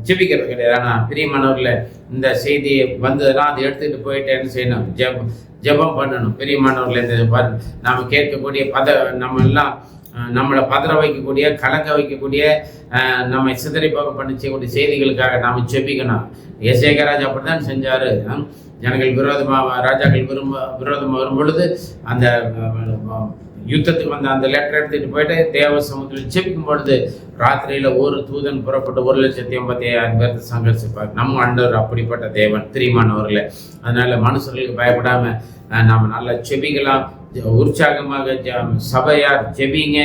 ஜெபிக்கிறது கிடையாது. ஆனால் பிரியமானவர்கள, இந்த செய்தி வந்ததுன்னா அதை எடுத்துகிட்டு போயிட்டு என்ன செய்யணும், ஜெபம் பண்ணணும். பிரியமானவர்கள, இந்த நாம் கேட்கக்கூடிய நம்ம எல்லாம் நம்மளை பதற வைக்கக்கூடிய, கலங்க வைக்கக்கூடிய, நம்மை சிதறி போக பண்ணி செய்யக்கூடிய செய்திகளுக்காக நாம் ஜெபிக்கணும். எசேக்கியா அப்படித்தான் செஞ்சாரு. ஜனங்கள் ராஜாக்கள் விரோதமாக வரும் பொழுது அந்த யுத்தத்துக்கு வந்த அந்த லெட்டர் எடுத்துட்டு போயிட்டு தேவ சமுத்திரம் ஜெபிக்கும் பொழுது ராத்திரியில ஒரு தூதன் புறப்பட்டு 1,85,000 பேர் சங்கரிச்சிருப்பார். நம்ம ஆண்டவர் அப்படிப்பட்ட தேவன். பிரியமானவர்களே, அதனால மனுஷர்களுக்கு பயப்படாம நாம நல்லா செபிக்கலாம். உற்சாகமாக சபையார் ஜெபிங்க,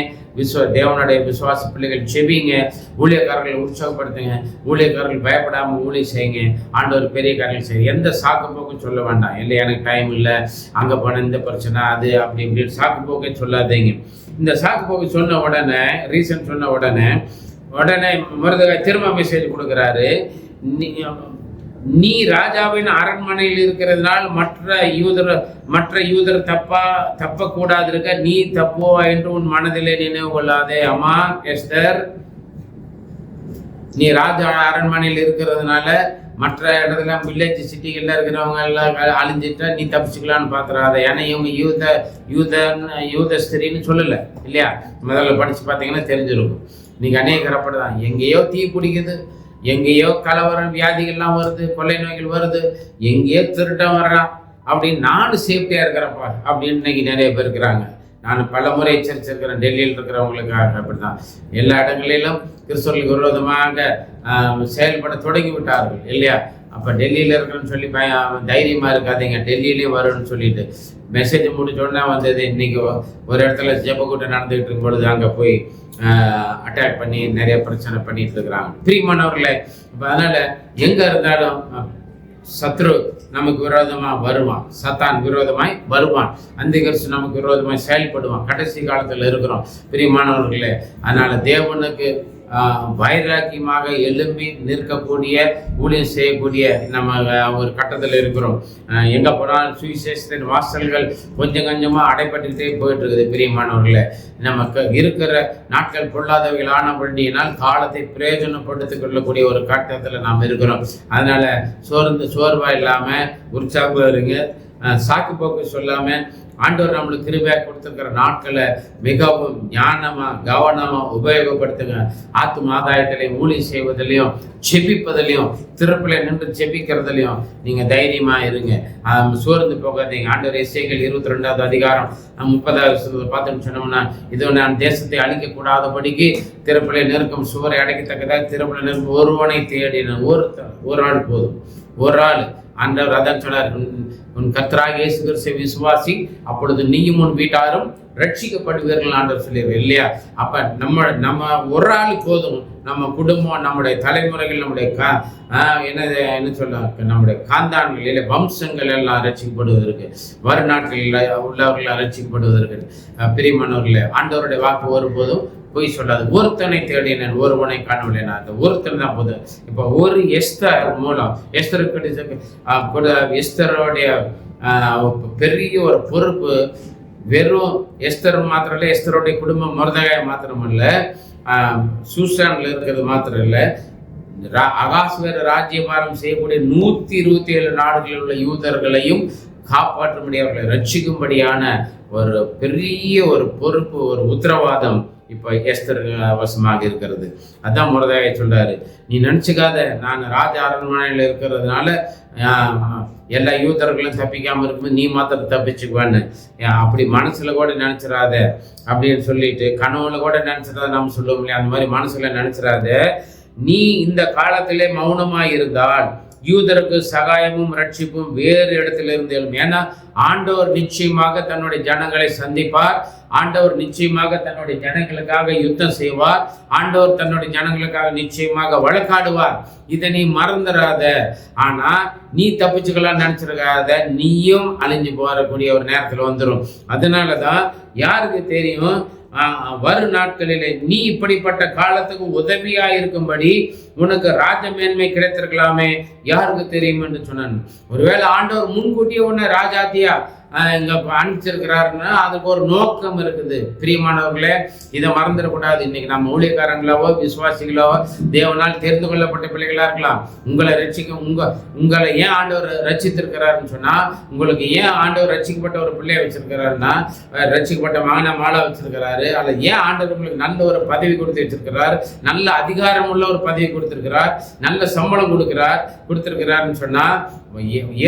தேவனுடைய விசுவாச பிள்ளைகள் செபிங்க, ஊழியக்காரர்களை உற்சாகப்படுத்துங்க, ஊழியக்காரர்கள் பயப்படாமல் ஊழியம் செய்யுங்க, ஆண்டவர் பெரிய காரியங்கள் செய்யுங்க. எந்த சாக்கு போக்கும் சொல்ல வேண்டாம். இல்லை எனக்கு டைம் இல்லை, அங்கே போன இந்த பிரச்சனை அது அப்படி இப்படின்னு சாக்கு போக்கே சொல்லாதீங்க. இந்த சாக்கு போக்கு சொன்ன உடனே, ரீசன் சொன்ன உடனே உடனே மொர்தெகாய் திரும்ப மெசேஜ் கொடுக்குறாரு, நீ ராஜாவின் அரண்மனையில் இருக்கிறதுனால் மற்ற யூதர் தப்பக்கூடாது இருக்க, நீ தப்புவா என்று உன் மனதிலே நினைவு கொள்ளாதே. அம்மா எஸ்தர், நீ ராஜா அரண்மனையில் இருக்கிறதுனால மற்ற இடத்துல வில்லேஜ் சிட்டிகளில் இருக்கிறவங்க எல்லாம் அழிஞ்சிட்டா நீ தப்பிச்சுக்கலான்னு பார்த்துறாத. ஏன்னா இவங்க யூத ஸ்திரின்னு சொல்லலை இல்லையா? முதல்ல படித்து பார்த்தீங்கன்னா தெரிஞ்சிருக்கும். இன்னைக்கு அநேகரப்படுதான், எங்கேயோ தீ பிடிக்குது, எங்கேயோ கலவரம் வியாதிகள்லாம் வருது, கொள்ளை நோய்கள் வருது, எங்கேயோ திருட்டம் வர்றான், அப்படின்னு நானும் சேஃப்டியாக இருக்கிறப்பா அப்படின்னு இன்னைக்கு நிறைய பேர் இருக்கிறாங்க. நான் பல முறை எச்சரிச்சிருக்கிறேன், டெல்லியில் இருக்கிறவங்களுக்காக. அப்படிதான் எல்லா இடங்களிலும் கிறிஸ்தவர்களுக்கு விரோதமாக செயல்பட தொடங்கி விட்டார்கள் இல்லையா? அப்போ டெல்லியில் இருக்கிறேன்னு சொல்லி தைரியமாக இருக்காதீங்க, டெல்லியிலேயும் வரும்னு சொல்லிட்டு மெசேஜ் முடிச்சோடனே வந்தது. இன்னைக்கு ஒரு இடத்துல ஜெபக்கூட்டம் நடந்துகிட்டு இருக்கும் பொழுது அங்கே போய் அட்டாக் பண்ணி நிறைய பிரச்சனை பண்ணிட்டு இருக்கிறாங்க. பிரியமானவர்களே, இப்போ அதனால் எங்கே இருந்தாலும் சத்ரு நமக்கு விரோதமாக வருவான், சத்தான் விரோதமாய் வருவான், அந்திகிறிஸ்து நமக்கு விரோதமாய் செயல்படுவான். கடைசி காலத்தில் இருக்கிறோம் பிரியமானவர்களே. அதனால் தேவனுக்கு வைராக்கியமாக எழும்பி நிற்கக்கூடிய, ஊழியம் செய்யக்கூடிய நம்ம ஒரு கட்டத்தில் இருக்கிறோம். எங்கே போனாலும் சுவிசேஷத்தின் வாசல்கள் கொஞ்சம் கொஞ்சமாக அடைப்பட்டுக்கிட்டே போயிட்டு இருக்குது பிரியமானவர்களே. நமக்கு இருக்கிற நாட்கள் பொல்லாதவைகள் ஆனபடியினால் காலத்தை பிரயோஜனப்படுத்திக் கொள்ளக்கூடிய ஒரு கட்டத்தில் நாம் இருக்கிறோம். அதனால சோர்வா இல்லாமல் உற்சாகம் இருங்க, சாக்கு போக்கு சொல்லாமல் ஆண்டவர் நம்மளுக்கு கிருபையாக கொடுத்துருக்கிற நாட்களை மிகவும் ஞானமாக கவனமாக உபயோகப்படுத்துங்க. ஆத்தும ஆதாயத்திலையும் ஊழியம் செய்வதிலையும் செபிப்பதிலையும் திறப்பில் நின்று செபிக்கிறதுலையும் நீங்கள் தைரியமாக இருங்க, சோர்ந்து போகாதீங்க. ஆண்டவர் எசேக்கியேல் 22வது அதிகாரம் 30வது பார்த்துன்னு சொன்னோம்னா, இதோ நான் தேசத்தை அழிக்கக்கூடாதபடிக்கு திறப்பில் நிற்கும் சுவரை அடைக்கத்தக்கதாக திறப்பில் நிற்கும் ஒருவனை தேடின. ஒரு ஆள் போதும், ஒரு ஆள். ஆண்டவர் அதான் சொன்னார், உன் கர்த்தராகிய இயேசு கிறிஸ்துவை விசுவாசி, அப்பொழுது நீயும் உன் வீட்டாரும் ரட்சிக்கப்படுவீர்கள் ஆண்டவர் சொல்லிடுவார் இல்லையா? அப்ப நம்ம ஒரு ஆள் போதும். நம்ம குடும்பம், நம்முடைய தலைமுறைகள், நம்முடைய என்ன சொல்ல, நம்முடைய காந்தான்கள் இல்லை வம்சங்கள் எல்லாம் ரட்சிக்கப்படுவதற்கு, வருநாட்களில் உள்ளவர்கள் ரட்சிக்கப்படுவதற்கு. பிரியமானவர்களே, ஆண்டவருடைய வாக்கு ஒருபோதும் பொய் சொல்லாது. ஒருத்தனை தேடினேன் ஒருவனை காணவில்லை. நான் அந்த ஒருத்தன் தான் போதும். இப்போ ஒரு எஸ்தர் மூலம் எஸ்தருடைய பெரிய ஒரு பொறுப்பு வெறும் எஸ்தர் மாத்திரம் இல்லை, எஸ்தருடைய குடும்பம் மொர்தெகாய் மாத்திரமல்ல, சூசான்ல இருக்கிறது மாத்திரம் இல்லை, அகாஸ்வேர ராஜ்யபாரம் செய்யக்கூடிய 127 நாடுகளில் உள்ள யூதர்களையும் காப்பாற்றும்படி அவர்களை ரட்சிக்கும்படியான ஒரு பெரிய ஒரு பொறுப்பு, ஒரு உத்தரவாதம் இப்போ எஸ்தர் வசமாக இருக்கிறது. அதான் மொர்தெகாய் சொல்றாரு, நீ நினச்சிக்காத நான் ராஜ அரண்மனையில் இருக்கிறதுனால எல்லா யூதர்களும் தப்பிக்காமல் இருக்கும்போது நீ மாத்திரம் தப்பிச்சுக்குவான்னு. அப்படி மனசுல கூட நினைச்சிடாத அப்படின்னு சொல்லிட்டு, கனவுல கூட நினைச்சிடாத நம்ம சொல்லுவோம் இல்லையா? அந்த மாதிரி மனசுல நினைச்சிடாத. நீ இந்த காலத்திலே மௌனமாக இருந்தால் யூதருக்கு சகாயமும் ரட்சிப்பும் வேறு இடத்துல இருந்து எழும். ஏன்னா ஆண்டவர் நிச்சயமாக தன்னுடைய ஜனங்களை சந்திப்பார், ஆண்டவர் நிச்சயமாக தன்னுடைய ஜனங்களுக்காக யுத்தம் செய்வார், ஆண்டவர் தன்னுடைய ஜனங்களுக்காக நிச்சயமாக வழக்காடுவார். இதை நீ மறந்துடாத. ஆனா நீ தப்பிச்சுக்கலாம் நினைச்சிருக்காத, நீயும் அழிஞ்சு போறக்கூடிய ஒரு நேரத்தில் வந்துடும். அதனாலதான் யாருக்கு தெரியும், வரும் நாட்களிலே நீ இப்படிப்பட்ட காலத்துக்கு உதவியா இருக்கும்படி உனக்கு ராஜ மேன்மை கிடைத்திருக்கலாமே, யாருக்கு தெரியும் என்று சொன்னான். ஒருவேளை ஆண்டவர் முன்கூட்டியே உன்னை ராஜாத்தியா இங்க அனுப்பிச்சிருக்கிறாருன்னா அதுக்கு ஒரு நோக்கம் இருக்குது. பிரியமானவர்களே, இதை மறந்துடக்கூடாது. இன்னைக்கு நம்ம ஊழியக்காரங்களாவோ விசுவாசிகளோ தேவனால் தெரிந்து கொள்ளப்பட்ட பிள்ளைகளா இருக்கலாம். உங்களை உங்களை ஏன் ஆண்டவர் ரட்சித்திருக்கிறாருன்னு சொன்னா, உங்களுக்கு ஏன் ஆண்டவர் ரட்சிக்கப்பட்ட ஒரு பிள்ளைய வச்சிருக்கிறாருன்னா, ரட்சிக்கப்பட்ட மகன மாலை வச்சிருக்கிறாரு, அல்ல ஏன் ஆண்டவர் உங்களுக்கு நல்ல ஒரு பதவி கொடுத்து வச்சிருக்கிறார், நல்ல அதிகாரம் உள்ள ஒரு பதவி கொடுத்திருக்கிறார், நல்ல சம்பளம் கொடுத்திருக்கிறாருன்னு சொன்னா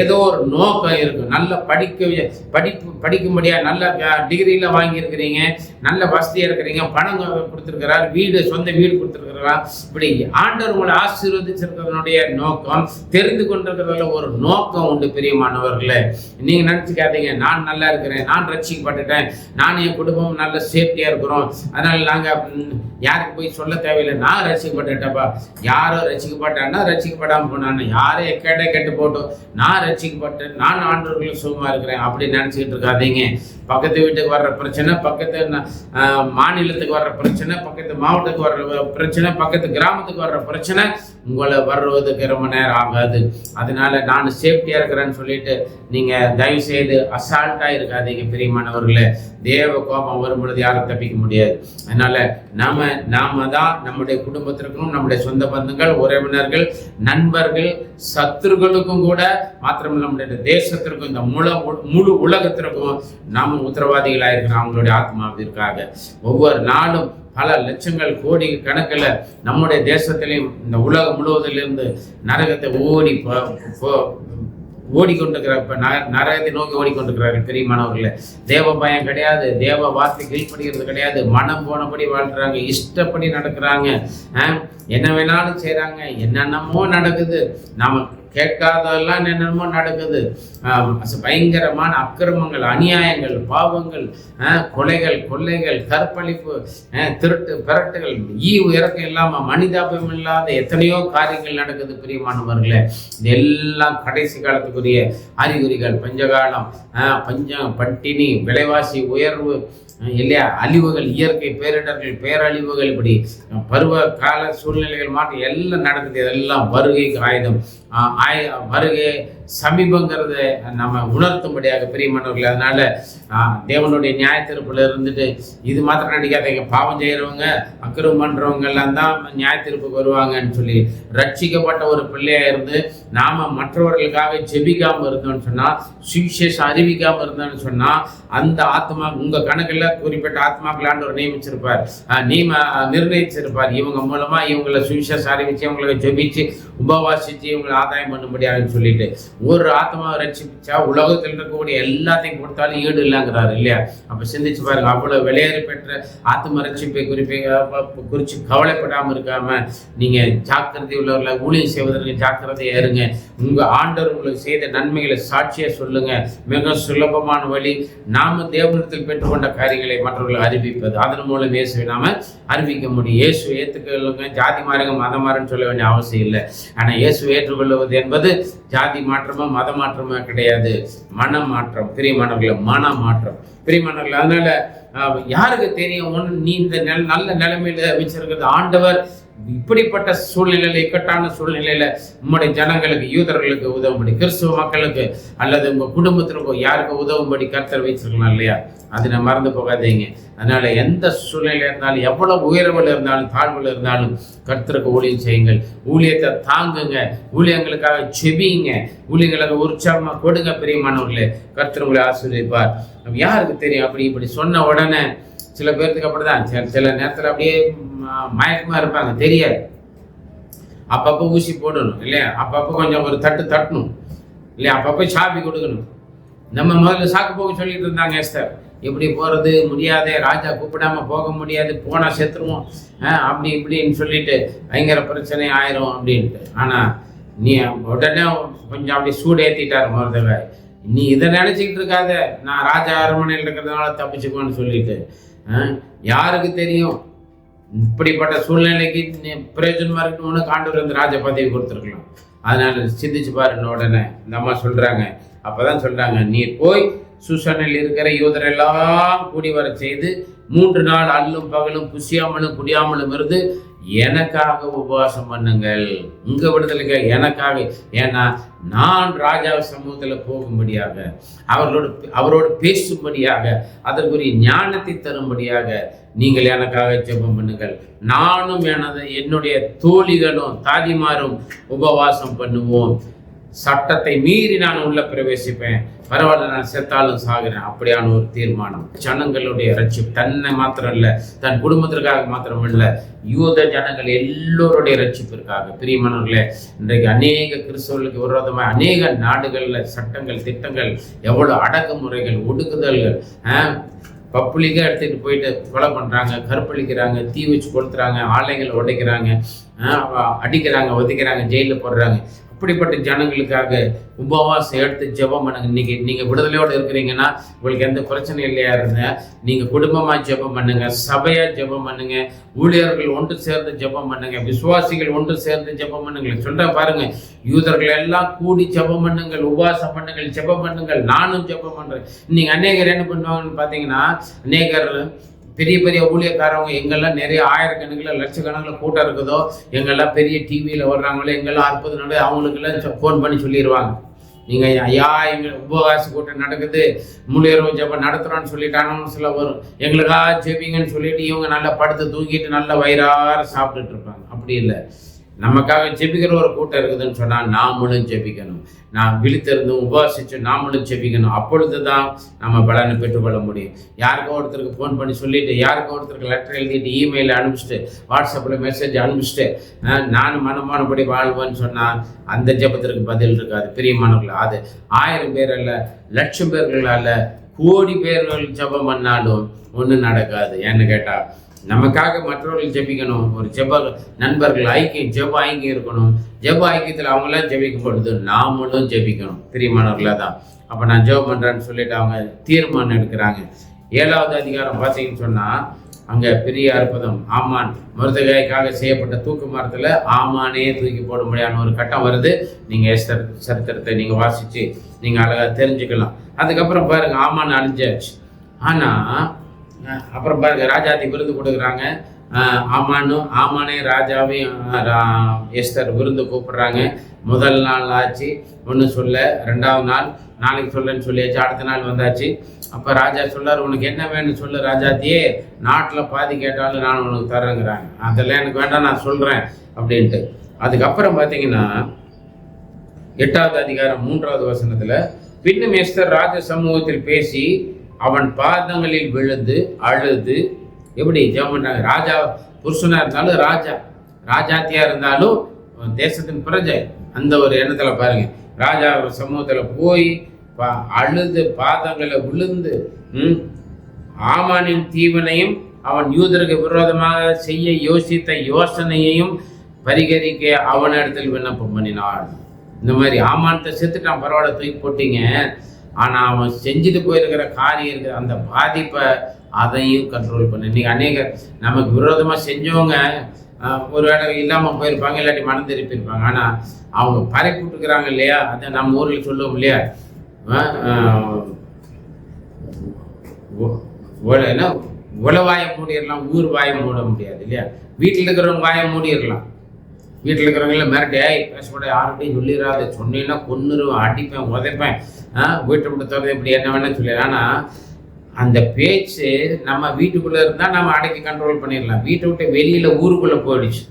ஏதோ ஒரு நோக்கம் இருக்கு. நல்ல படிக்கும்படியா நல்ல டிகிரியில வாங்கி இருக்கிறீங்க, நல்ல வசதியா இருக்கிறீங்க, பணம் கொடுத்திருக்கிறார், சொந்த வீடு கொடுத்திருக்கிறார். இப்படி ஆண்டவர் உங்களை ஆசீர்வதிச்சிருக்கிறதுனுடைய நோக்கம், தெரிந்து கொண்டிருக்கிறதுல ஒரு நோக்கம் உண்டு. பிரியமானவர்களே, நீங்க நினைச்சுக்காதீங்க நான் நல்லா இருக்கிறேன், நான் ரட்சிக்கப்பட்டுட்டேன், நான் என் குடும்பம் நல்ல சேஃப்டியா இருக்கிறோம், அதனால நாங்க யாருக்கு போய் சொல்ல தேவையில்லை, நான் ரட்சிக்கப்பட்டுட்டப்பா. யாரோ ரட்சிக்கப்பட்டான்னா ரட்சிக்கப்படாம போனான்னு, யாரே கேட்ட கேட்டு போட்டோம், நான் ரட்சிக்கப்பட்டேன், நான் ஆண்டவர்களுக்கு சுகமா இருக்கிறேன் அப்படி அப்படி நினச்சிக்கிட்டு இருக்காதீங்க. பக்கத்து வீட்டுக்கு வர்ற பிரச்சனை, பக்கத்து மாநிலத்துக்கு வர்ற பிரச்சனை, பக்கத்து மாவட்டத்துக்கு வர்ற பிரச்சனை, பக்கத்து கிராமத்துக்கு வர்ற பிரச்சனை உங்களை வர்றதுக்கு ரொம்ப நேரம் ஆகாது. அதனால நான் சேஃப்டியாக இருக்கிறேன்னு சொல்லிட்டு நீங்கள் தயவு செய்து அசால்ட்டாக இருக்காதீங்க பிரியமானவர்களே. தேவ கோபம் வரும்பொழுது யாரும் தப்பிக்க முடியாது. அதனால நாம தான் நம்முடைய குடும்பத்திற்கும், நம்முடைய சொந்த பந்தங்கள், உறவினர்கள், நண்பர்கள், சத்துருக்களுக்கும் கூட மாத்திரமில்லை நம்முடைய தேசத்திற்கும், இந்த முழு உலகத்திற்கும் நாம உத்தரவாதிகளாக இருக்கிறோம் அவங்களுடைய ஆத்மாவிற்காக. ஒவ்வொரு நாளும் பல லட்சங்கள் கோடி கணக்கில் நம்முடைய தேசத்திலையும் இந்த உலகம் முழுவதிலிருந்து நரகத்தை ஓடிக்கொண்டிருக்கிற நரகத்தை நோக்கி ஓடிக்கொண்டிருக்கிறார்கள் பிரியமானவர்களே. தேவ பயம் கிடையாது, தேவ வார்த்தை கீழ்ப்படுகிறது கிடையாது. மனம் போனபடி வாழ்றாங்க, இஷ்டப்படி நடக்கிறாங்க, என்ன வேணாலும் செய்கிறாங்க, என்னென்னமோ நடக்குது, நாம கேட்காதெல்லாம் என்னென்னமோ நடக்குது. பயங்கரமான அக்கிரமங்கள், அநியாயங்கள், பாவங்கள், கொலைகள், கொள்ளைகள், கற்பழிப்பு, திருட்டு பிரட்டுகள், ஈவு இறக்கம் இல்லாமல் மனிதாபியம் இல்லாத எத்தனையோ காரியங்கள் நடக்குது பிரியமானவர்களே. இதெல்லாம் கடைசி காலத்துக்குரிய அறிகுறிகள். பஞ்சகாலம், பட்டினி, விலைவாசி உயர்வு இல்லையா, அழிவுகள், இயற்கை பேரிடர்கள், பேரழிவுகள், இப்படி பருவ கால சூழ்நிலைகள் மாற்றம் எல்லாம் நடக்குது. இதெல்லாம் வருகைக்கு ஆயுதம். வருகை சமீபங்கிறத நம்ம உணர்த்தும்படியாக பிரியமானவர்கள். அதனால தேவனுடைய நியாயத்தீர்ப்புல இருந்துட்டு இது மாத்திரம் நடிக்காதீங்க. பாவம் செய்கிறவங்க, அக்கிரமம் பண்றவங்க எல்லாம் தான் நியாயத்தீர்ப்புக்கு வருவாங்கன்னு சொல்லி ரட்சிக்கப்பட்ட ஒரு பிள்ளையா இருந்து நாம மற்றவர்களுக்காக ஜெபிக்காம இருந்தோம்னு சொன்னா, சுவிசேஷம் அறிவிக்காம இருந்தோம்னு சொன்னா, அந்த ஆத்மா உங்க கணக்குல குறிப்பிட்ட ஆத்மாக்கள் ஆண்டவர் நியமிச்சிருப்பார், நிர்ணயிச்சிருப்பார். இவங்க மூலமா இவங்களை சுவிசேஷம் அறிவிச்சு, இவங்களுக்கு ஜெபிச்சு, உபவாசிச்சு இவங்களை ஆதாயம் பண்ணும்படியான்னு சொல்லிட்டு ஒரு ஆத்மாவை ரட்சிச்சா உலகத்தில் இருக்கக்கூடிய எல்லாத்தையும் கொடுத்தாலும் ஈடு இல்லைங்கிறாரு இல்லையா. அப்ப சிந்திச்சு பாருங்க. அவ்வளவு வெளியேறி பெற்ற ஆத்ம ரட்சிப்பை குறித்து கவலைப்படாம இருக்காம நீங்க ஜாக்கிரதை உள்ளவர்களை ஊழியம் செய்வதற்கு ஜாக்கிரதையா இருங்க. உங்க ஆண்டவர் உங்களுக்கு செய்த நன்மைகளை சாட்சியா சொல்லுங்க. மிக சுலபமான வழி நாம தேவனிடத்தில் பெற்றுக்கொண்ட காரியங்களை மற்றவர்களை அறிவிப்பது. அதன் மூலம் இயேசுவை நாம அறிவிக்க முடியும். இயேசு ஏற்றுக்கொள்ளுங்க, ஜாதி மாறுங்க, மதம் மாறுன்னு சொல்ல வேண்டிய அவசியம் இல்லை. ஆனா இயேசு ஏற்றுக்கொள்வது என்பது ஜாதி மாற்றமோ மத மாற்றமோ கிடையாது, மன மாற்றம் பிரியமானவர்களே, மன மாற்றம் பிரியமானவர்கள். அதனால யாருக்கு தெரியும் நீ இந்த நல்ல நிலைமையில வச்சிருக்கிறது ஆண்டவர் இப்படிப்பட்ட சூழ்நிலையில, இக்கட்டான சூழ்நிலையில உங்களுடைய ஜனங்களுக்கு, யூதர்களுக்கு உதவும்படி, கிறிஸ்துவ மக்களுக்கு அல்லது உங்க குடும்பத்திற்கோ யாருக்கு உதவும்படி கர்த்தர் வச்சிருக்கலாம் இல்லையா. அதை நான் மறந்து போகாதீங்க. அதனால எந்த சூழ்நிலையில இருந்தாலும், எவ்வளவு உயர்வில் இருந்தாலும் தாழ்வில் இருந்தாலும் கர்த்தருக்கு ஊழியம் செய்யுங்கள், ஊழியத்தை தாங்குங்க, ஊழியங்களுக்காக செபியுங்க, ஊழியங்களுக்கு உற்சாகமா கொடுங்க பிரியமானவர்களே. கர்த்தர் உங்களை ஆசீர்வதிப்பார். யாருக்கு தெரியும்? இப்படி சொன்ன உடனே சில பேர்த்துக்கு அப்படிதான், சில நேரத்தில் அப்படியே மயக்கமா இருப்பாங்க, தெரியாது. அப்பப்போ ஊசி போடணும் இல்லையா, அப்பப்போ கொஞ்சம் ஒரு தட்டணும் இல்லையா, அப்பப்போ சாப்பி கொடுக்கணும். நம்ம முதல்ல சாக்கு போக சொல்லிட்டு இருந்தாங்க எஸ்தர், எப்படி போறது முடியாதே, ராஜா கூப்பிடாம போக முடியாது, போனா செத்துருவோம், அப்படி இப்படின்னு சொல்லிட்டு பயங்கர பிரச்சனை ஆயிரும் அப்படின்ட்டு. ஆனா நீ உடனே கொஞ்சம் அப்படி சூடு ஏத்திட்டாரு மருதகாய். நீ இதை நினைச்சுக்கிட்டு இருக்காத, நான் ராஜா அரண்மனையில் இருக்கிறதுனால தப்பிச்சுக்கோன்னு சொல்லிட்டு. யாருக்கு தெரியும் இப்படிப்பட்ட சூழ்நிலைக்கு பிரயோஜனமா இருக்கணும்னு ஆண்டவர் இந்த ராஜ பதவி கொடுத்துருக்கலாம். அதனால சிந்திச்சு பாருங்க. உடனே இந்த அம்மா சொல்றாங்க, அப்பதான் சொல்றாங்க, நீ போய் சூசனில் இருக்கிற யூதரெல்லாம் கூடி வர செய்து 3 நாள் அல்லும் பகலும் புசியாமலும் குடியாமலும் இருந்து எனக்காக உபவாசம் பண்ணுங்கள். உங்க விடுதலைக்கு எனக்காக. ஏன்னா நான் ராஜா சமூகத்தில் போகும்படியாக, அவரோடு பேசும்படியாக, அதற்குரிய ஞானத்தை தரும்படியாக நீங்கள் எனக்காக ஜெபம் பண்ணுங்கள். நானும் என்னுடைய தோழிகளும் தாதிமாரும் உபவாசம் பண்ணுவோம். சட்டத்தை மீறி நான் உள்ள பிரவேசிப்பேன், பரவாயில்ல நான் செத்தாலும் சாகிறேன். அப்படியான ஒரு தீர்மானம். ஜனங்களுடைய ரட்சிப்பு தன்னை மாத்திரம் இல்லை, தன் குடும்பத்திற்காக மாத்திரம் இல்லை, யூத ஜனங்கள் எல்லோருடைய ரட்சிப்பிற்காக. பிரியமானவர்களே, இன்றைக்கு அநேக கிறிஸ்தவர்களுக்கு விரோதமாக அநேக நாடுகளில் சட்டங்கள், திட்டங்கள், எவ்வளோ அடக்குமுறைகள், ஒடுக்குதல்கள், பப்ளிக்காக எடுத்துகிட்டு போயிட்டு கொலை பண்ணுறாங்க, கற்பழிக்கிறாங்க, தீ வச்சு கொளுத்துறாங்க, ஆலைகளை உடைக்கிறாங்க, அடிக்கிறாங்க, ஒதைக்கிறாங்க, ஜெயிலில் போடுறாங்க. அப்படிப்பட்ட ஜனங்களுக்காக உபவாசம் எடுத்து ஜெபம் பண்ணுங்க. இன்னைக்கு நீங்கள் விடுதலையோடு இருக்கிறீங்கன்னா உங்களுக்கு எந்த பிரச்சனையும் இல்லையா இருந்த நீங்கள் குடும்பமாக ஜெபம் பண்ணுங்க, சபையாக ஜெபம் பண்ணுங்க, ஊழியர்கள் ஒன்று சேர்ந்து ஜெபம் பண்ணுங்க, விசுவாசிகள் ஒன்று சேர்ந்து ஜெபம் பண்ணுங்கள். சொல்கிறேன் பாருங்க, யூதர்கள் எல்லாம் கூடி ஜெபம் பண்ணுங்கள், உபவாசம் பண்ணுங்கள், ஜெபம் பண்ணுங்கள். நானும் ஜெபம் பண்ணுறேன். இன்னைக்கு அநேகர் என்ன பண்ணுவாங்கன்னு பார்த்தீங்கன்னா, அநேகர் பெரிய பெரிய ஊழியக்காரவங்க எங்கெல்லாம் நிறைய ஆயிரக்கணக்கில் லட்சக்கணக்கில் கூட்டம் இருக்குதோ, எங்கெல்லாம் பெரிய டிவியில் வர்றாங்களோ, எங்கெல்லாம் அற்புதம் நடக்குது, அவங்களுக்கெல்லாம் ஃபோன் பண்ணி சொல்லிடுவாங்க, நீங்கள் ஐயா எங்கள் உபவாச கூட்டம் நடக்குது, முழுஇரவு ஜெபம் நடத்துகிறோன்னு சொல்லிட்டாங்கன்னு சொல்ல வரும். எங்களுக்காக ஜெபிங்கன்னு சொல்லிட்டு இவங்க நல்லா படுத்து தூங்கிட்டு நல்லா வயிறார சாப்பிட்டுட்டு இருப்பாங்க. அப்படி இல்லை, நமக்காக ஜெபிக்கிற ஒரு கூட்டம் இருக்குதுன்னு சொன்னால் நாமளும் ஜெபிக்கணும். நான் விழித்திருந்து உபவாசிச்சு நாமளும் ஜெபிக்கணும். அப்பொழுது தான் நம்ம பலனை பெற்றுக்கொள்ள முடியும். யாருக்கோ ஒருத்தருக்கு ஃபோன் பண்ணி சொல்லிவிட்டு, யாருக்கோ ஒருத்தருக்கு லெட்டர் எழுதிட்டு, இமெயில் அனுப்பிச்சிட்டு, வாட்ஸ்அப்பில் மெசேஜ் அனுப்பிச்சிட்டு நானும் மனமானபடி வாழ்வேன்னு சொன்னால் அந்த ஜெபத்திற்கு பதில் இருக்காது. பிரியமானவர்கள், அது 1000 பேர் அல்ல, லட்சம் பேர்கள் அல்ல, கோடி பேர்கள் ஜெபம் பண்ணாலும் ஒன்றும் நடக்காது. ஏன்னு கேட்டால் நமக்காக மற்றவர்கள் ஜெபிக்கணும். ஒரு நண்பர்கள் ஐக்கியம், ஜெப ஐக்கியம் இருக்கணும். ஜெப ஐக்கியத்தில் அவங்களாம் ஜெபிக்கும் பொழுது நாமளும் ஜெபிக்கணும். பிரியமானவர்களாக தான். அப்போ நான் ஜெபம் பண்ணுறேன்னு சொல்லிட்டு அவங்க தீர்மானம் எடுக்கிறாங்க. 7வது அதிகாரம் பார்த்தீங்கன்னு சொன்னால் அங்கே பெரிய அற்புதம். ஆமான் மருதகாய்க்காக செய்யப்பட்ட தூக்கு மரத்தில் ஆமானே தூக்கி போட முடியாத ஒரு கட்டம் வருது. நீங்கள் எஸ்தர் சரித்திரத்தை நீங்கள் வாசித்து நீங்கள் அழகாக தெரிஞ்சுக்கலாம். அதுக்கப்புறம் பாருங்கள், ஆமான் அழிஞ்சாச்சு. ஆனால் அப்புறம் பாருங்க, ராஜாத்தி விருது கொடுக்குறாங்க. ஆமானே ராஜாவையும் எஸ்தர் விருந்து கூப்பிடுறாங்க. முதல் நாள் ஆச்சு, ஒன்று சொல்ல. 2வது நாள் நாளைக்கு சொல்லன்னு சொல்லியாச்சு. அடுத்த நாள் வந்தாச்சு. அப்போ ராஜா சொல்லார், உனக்கு என்ன வேணும்னு சொல்லு ராஜாத்தியே, நாட்டில் பாதி கேட்டாலும் நான் உனக்கு தரேங்கிறாங்க. அதெல்லாம் எனக்கு வேண்டாம், நான் சொல்கிறேன் அப்படின்ட்டு. அதுக்கப்புறம் பார்த்தீங்கன்னா 8வது அதிகாரம் 3வது வசனத்தில், பின்னும் எஸ்தர் ராஜ சமூகத்தில் பேசி அவன் பாதங்களில் விழுந்து அழுது, எப்படி ஜெபம் பண்ணுறாங்க. ராஜா புருஷனாக இருந்தாலும், ராஜாத்தியாக இருந்தாலும் தேசத்தின் பிரஜை, அந்த ஒரு எண்ணத்தில் பாருங்க. ராஜா சமூகத்தில் போய் அழுது பாதங்களை விழுந்து ஆமானின் தீவனையும் அவன் யூதருக்கு விரோதமாக செய்ய யோசித்த யோசனையையும் பரிகரிக்க அவனிடத்தில் விண்ணப்பம் பண்ணினாள். இந்த மாதிரி ஆமானத்தை செத்துட்டான், பரவாயில்ல தூக்கி போட்டீங்க, ஆனால் அவன் செஞ்சுட்டு போயிருக்கிற காரியம் இருக்குது, அந்த பாதிப்பை அதையும் கண்ட்ரோல் பண்ணு. இன்றைக்கி அநேகர் நமக்கு விரோதமாக செஞ்சவங்க ஒரு வேளை இல்லாமல் போயிருப்பாங்க, இல்லாட்டி மனம் திருப்பியிருப்பாங்க. ஆனால் அவங்க பரப்பி விட்டுக்கிறாங்க இல்லையா, அதை நம்ம ஊரில் சொல்லுவோம் இல்லையா, என்ன உளவாயை மூடிடலாம், ஊர் வாயை மூட முடியாது இல்லையா. வீட்டில் இருக்கிறவங்க வாயை மூடிடலாம். வீட்டில் இருக்கிறவங்கள மிரட்டே பேசக்கூட யார்கிட்டையும் சொல்லிடாது, சொன்னீங்கன்னா கொன்னுருவேன், அடிப்பேன், உதைப்பேன், வீட்டை விட்டு தவிர இப்படி என்ன வேணால் சொல்லிடுறேன். ஆனால் அந்த பேச்சு நம்ம வீட்டுக்குள்ளே இருந்தால் நம்ம அடக்கி கண்ட்ரோல் பண்ணிடலாம். வீட்டை விட்டு வெளியில் ஊருக்குள்ளே போயிடுச்சு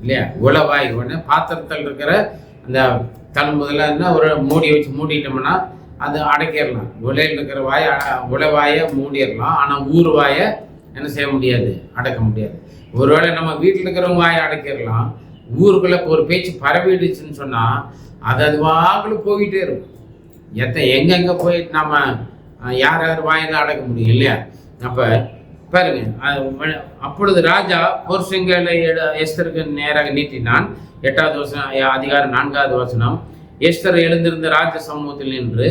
இல்லையா. உளவாய் ஒன்று பாத்திரத்தில் இருக்கிற அந்த தழும்புதெல்லாம் இருந்தால் ஒரு மூடியை வச்சு மூடிட்டோம்னா அது அடைக்கிடலாம். உலையில் இருக்கிற உளவாயை மூடிடலாம், ஆனால் ஊர் வாயை என்ன செய்ய முடியாது, அடக்க முடியாது. ஒருவேளை நம்ம வீட்டில் இருக்கிறவங்க வாயை அடக்கிடலாம், ஊருக்குள்ளே ஒரு பேச்சு பரவிடுச்சுன்னு சொன்னால் அது வாக்கில் போய்கிட்டே இருக்கும். எங்கெங்கே போயிட்டு நம்ம யார் வாயில அடக்க முடியும் இல்லையா. அப்போ பாருங்க, அப்பொழுது ராஜா பொருஷங்களை எஸ்தருக்கு நேராக நீட்டினான். 8வது அதிகாரம் 4வது வசனம், எஸ்தர் எழுந்திருந்த ராஜ சமூகத்தில் நின்று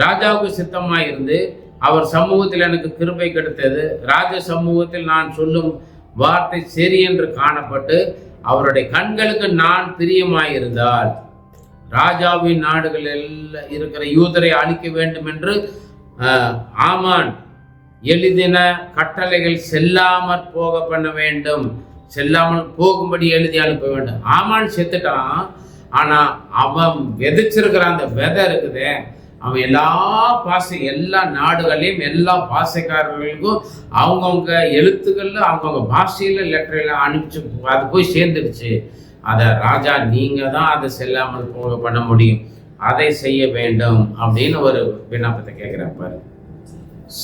ராஜாவுக்கு சித்தமாயிருந்து அவர் சமூகத்தில் எனக்கு கிருபை கிடைத்தது. ராஜ சமூகத்தில் நான் சொல்லும் வார்த்தை சரி என்று காணப்பட்டு அவருடைய கண்களுக்கு நான் பிரியமாயிருந்தால் ராஜாவின் நாடுகளில் இருக்கிற யூதரை அழிக்க வேண்டும் என்று ஆமான் எழுதின கட்டளைகள் செல்லாமல் போக பண்ண வேண்டும், செல்லாமல் போகும்படி எழுதி அனுப்ப வேண்டும். ஆமான் செத்துட்டான், ஆனால் அவன் விதைச்சிருக்கிற அந்த விதை இருக்குது, அவன் எல்லா நாடுகளையும் எல்லா பாசைக்காரர்களுக்கும் அவங்கவுங்க எழுத்துக்களில் அவங்கவுங்க பாஷையில் லெட்டரெல்லாம் அனுப்பிச்சு அது போய் சேர்ந்துடுச்சு. அதை ராஜா நீங்கள் தான் அதை செல்லாமல் போக பண்ண முடியும், அதை செய்ய வேண்டும் அப்படின்னு ஒரு விண்ணப்பத்தை கேட்குறப்பாரு.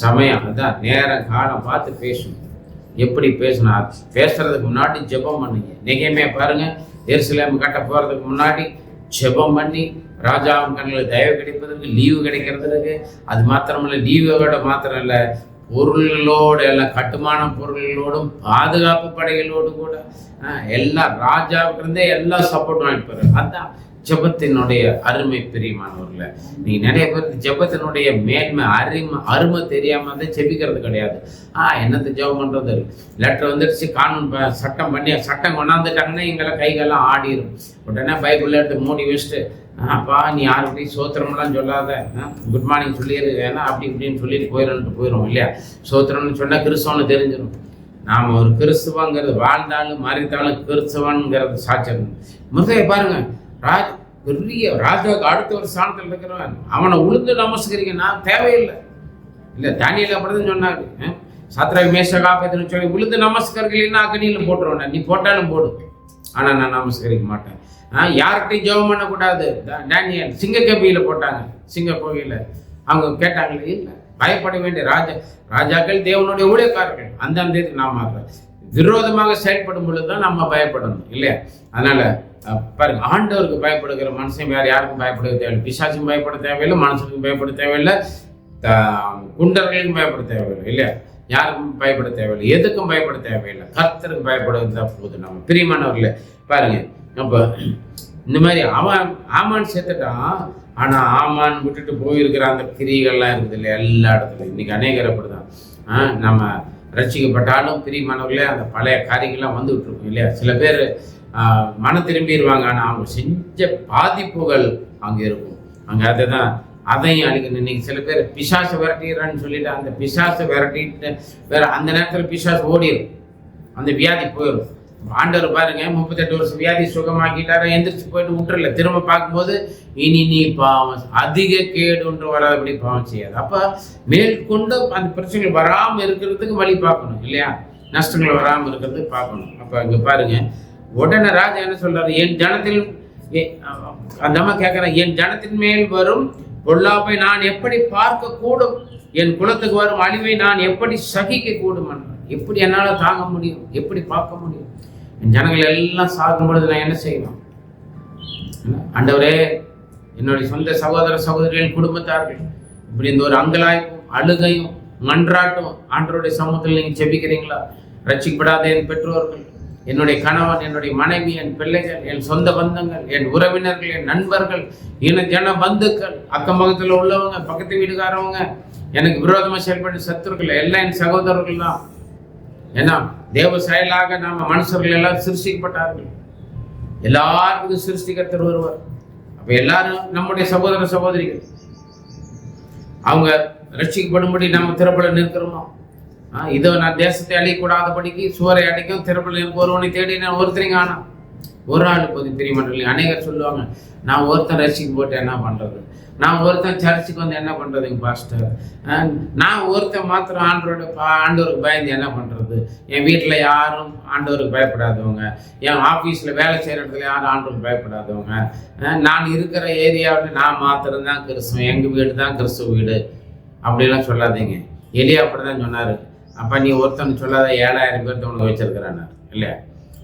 சமயம் அதான் நேரம் காலம் பார்த்து பேசணும். எப்படி பேசணும், பேசுறதுக்கு முன்னாடி ஜெபம் பண்ணுங்க. நிகமே பாருங்க, எருசலேம் கட்ட போகிறதுக்கு முன்னாடி ஜெபம் பண்ணி ராஜாவின் கண்ணில் தயவு கிடைப்பதற்கு, லீவு கிடைக்கிறதுக்கு, அது மாத்திரமில்லை, லீவோட மாத்திரம் இல்லை, பொருள்களோடு எல்லாம் கட்டுமான பொருள்களோடும் பாதுகாப்பு படைகளோடு கூட எல்லாம் ராஜாவுக்கு இருந்தே எல்லாம் சப்போர்ட் வாங்கிப்பாரு. அதான் ஜெபத்தினுடைய அருமை பிரியமானவர்கள. நீங்க நிறைய பேர் ஜெபத்தினுடைய மேன்மை அருமை தெரியாம தான் ஜெபிக்கிறது கிடையாது. என்னத்தை ஜெபம் பண்றது, லெட்டர் வந்துடுச்சு, கானூன் சட்டம் கொண்டாந்துட்டாங்கன்னா எங்களை கைகள்லாம் ஆடிடும். உடனே பைபிள் எடுத்து மூடி வச்சுட்டு அப்பா நீ யாருக்கிட்டையும் சோத்திரம்லாம் சொல்லாத, குட் மார்னிங் சொல்லிடு, ஏன்னா அப்படி இப்படின்னு சொல்லிட்டு போயிடும் இல்லையா. சோத்திரம்னு சொன்னால் கிறிஸ்தவன்னு தெரிஞ்சிடும். நாம் ஒரு கிறிஸ்துவங்கிறது வாழ்ந்தாலும் மறைத்தாலும் கிறிஸ்தவன்கிறது சாட்சியம். முதல்ல பாருங்க, பெரிய ராஜாவுக்கு அடுத்த ஒரு ஸ்தானத்தில் இருக்கிறவன் அவனை உளுந்து நமஸ்கரிக்க நான் தேவையில்லை இல்லை. தானியேல் அப்படிதான் சொன்னாரு, சாத்ராக் மேஷாக் ஆபேத்நேகோன்னு சொல்லி உளுந்து நமஸ்கரிக்கலைன்னா அக்னியில் போட்டுருவேன், நீ போட்டாலும் போடு, ஆனால் நான் நமஸ்கரிக்க மாட்டேன். யார்கிட்டையும் ஜெபம் பண்ணக்கூடாது. டேனியல் சிங்கக்கபியில் போட்டாங்க, சிங்க கோவிலில். அவங்க கேட்டாங்களே, இல்லை பயப்பட வேண்டிய ராஜாக்கள் தேவனுடைய ஊழியக்காரர்கள், அந்த நாம் விரோதமாக செயல்படும் பொழுது தான் நம்ம பயப்படணும் இல்லையா. அதனால பாருங்க, ஆண்டவருக்கு பயப்படுகிற மனுஷன் வேற யாருக்கும் பயப்பட தேவையில்லை. பிசாசுக்கும் பயப்பட தேவையில்லை, மனுஷனுக்கும் பயப்பட தேவையில்லை, குண்டர்களுக்கும் பயப்பட தேவையில்லை இல்லையா. யாருக்கும் பயப்பட தேவையில்லை, எதுக்கும் பயப்பட தேவையில்லை, கர்த்தருக்கு பயப்படுவது தான் போதும். நம்ம பிரியமானவர்களே பாருங்க, அப்போ இந்த மாதிரி ஆமான் சேர்த்துட்டான். ஆனால் ஆமான் விட்டுட்டு போயிருக்கிற அந்த கிரிகள்லாம் இருக்குது இல்லையா எல்லா இடத்துலையும். இன்னைக்கு அநேகர் அப்படிதான். நம்ம ரட்சிக்கப்பட்டாலும் பிரியமானவர்களே அந்த பழைய காரியங்கள்லாம் வந்துகிட்டு இருக்கும் இல்லையா. சில பேர் மன திரும்பிடுவாங்க, ஆனால் அவங்க செஞ்ச பாதிப்புகள் அங்கே இருக்கும். அங்கே அதை தான் அதையும் அழிக்கணும். இன்னைக்கு சில பேர் பிசாசை விரட்டிடுறான்னு சொல்லிட்டு அந்த பிசாசை விரட்டிட்டு வேற அந்த நேரத்தில் பிசாசு ஓடிடும், அந்த வியாதி போயிடும். ஆண்டவர் பாருங்க 38 வருஷம் வியாதி சுகமாக்கிட்டார, எந்திரிச்சு போயிட்டு விட்டுறல. திரும்ப பார்க்கும்போது இனி நீ பாவம் அதிக கேடு ஒன்று வராதபடி பாவம் செய்யாது. அப்ப மேற்கொண்டு அந்த பிரச்சனைகள் வராமல் இருக்கிறதுக்கு வழி பார்க்கணும் இல்லையா, நஷ்டங்கள் வராமல் இருக்கிறதுக்கு பார்க்கணும். அப்ப இங்க பாருங்க, உடனே ராஜா என்ன சொல்றாரு, என் ஜனத்தில் அந்த அம்மா கேட்கிறேன், என் ஜனத்தின் மேல் வரும் பொல்லாப்பை நான் எப்படி பார்க்க கூடும், என் குலத்துக்கு வரும் அழிவை நான் எப்படி சகிக்க கூடும், எப்படி என்னால் தாங்க முடியும், எப்படி பார்க்க முடியும். என் ஜனங்கள் எல்லாம் சாகும் பொழுது நான் என்ன செய்வேன். ஆண்டவரே, என்னுடைய சொந்த சகோதர சகோதரிகளின் குடும்பத்தார்கள் இப்படி இந்த ஒரு அங்கலாய்ப்பும் அழுகையும் மன்றாட்டும் ஆண்டவருடைய சமூகத்தில் நீங்கள் செபிக்கிறீங்களா? ரட்சிக்கப்படாத என் பெற்றோர்கள், என்னுடைய கணவன், என்னுடைய மனைவி, என் பிள்ளைகள், என் சொந்த பந்தங்கள், என் உறவினர்கள், என் நண்பர்கள், ஜன பந்துக்கள், அக்கம் பக்கத்தில் உள்ளவங்க, பக்கத்து வீட்டுக்காரவங்க, எனக்கு விரோதமாக செயல்பட்ட சத்துருக்கள் எல்லாம் என் சகோதரர்கள் தான். ஏன்னா தேவ செயலாக நாம மனுஷர்கள் எல்லாம் சிருஷ்டிக்கப்பட்டார்கள். எல்லாருக்கும் சிருஷ்டிகர்த்தர் ஒருவர். அப்ப எல்லாரும் நம்முடைய சகோதர சகோதரிகள். அவங்க ரட்சிக்கப்படும்படி நம்ம திறப்பட நிற்கிறோமா? இதோ நான் தேசத்தை அழியக்கூடாதபடிக்கு சுவரை அடைக்கும் திறப்பட நிற்க ஒருவனை தேடி நான் ஒருத்தரையும் காணோம். ஒரு ஆள் போது பிரியமண்டலி அநேகர் சொல்லுவாங்க, நான் ஒருத்தன் ரட்சிக்கு போட்டு என்ன பண்றது, நான் ஒருத்தன் சர்ச்சுக்கு வந்து என்ன பண்றதுங்க பாஸ்டர், நான் ஒருத்தன் மாத்திரம் ஆண்டவருக்கு பயந்து என்ன பண்றது, என் வீட்டில் யாரும் ஆண்டவருக்கு பயப்படாதவங்க, என் ஆஃபீஸில் வேலை செய்கிற இடத்துல யாரும் ஆண்டவருக்கு பயப்படாதவங்க, நான் இருக்கிற ஏரியாவில் நான் மாத்திரம்தான் கிறிஸ்துவம், எங்கள் வீடு தான் கிறிஸ்துவ வீடு அப்படிலாம் சொல்லாதீங்க. எலியா அப்படிதான் சொன்னார். அப்போ நீ ஒருத்தன் சொல்லாத 7000 பேர்த்த உனக்கு வச்சிருக்கிறான் இல்லையா.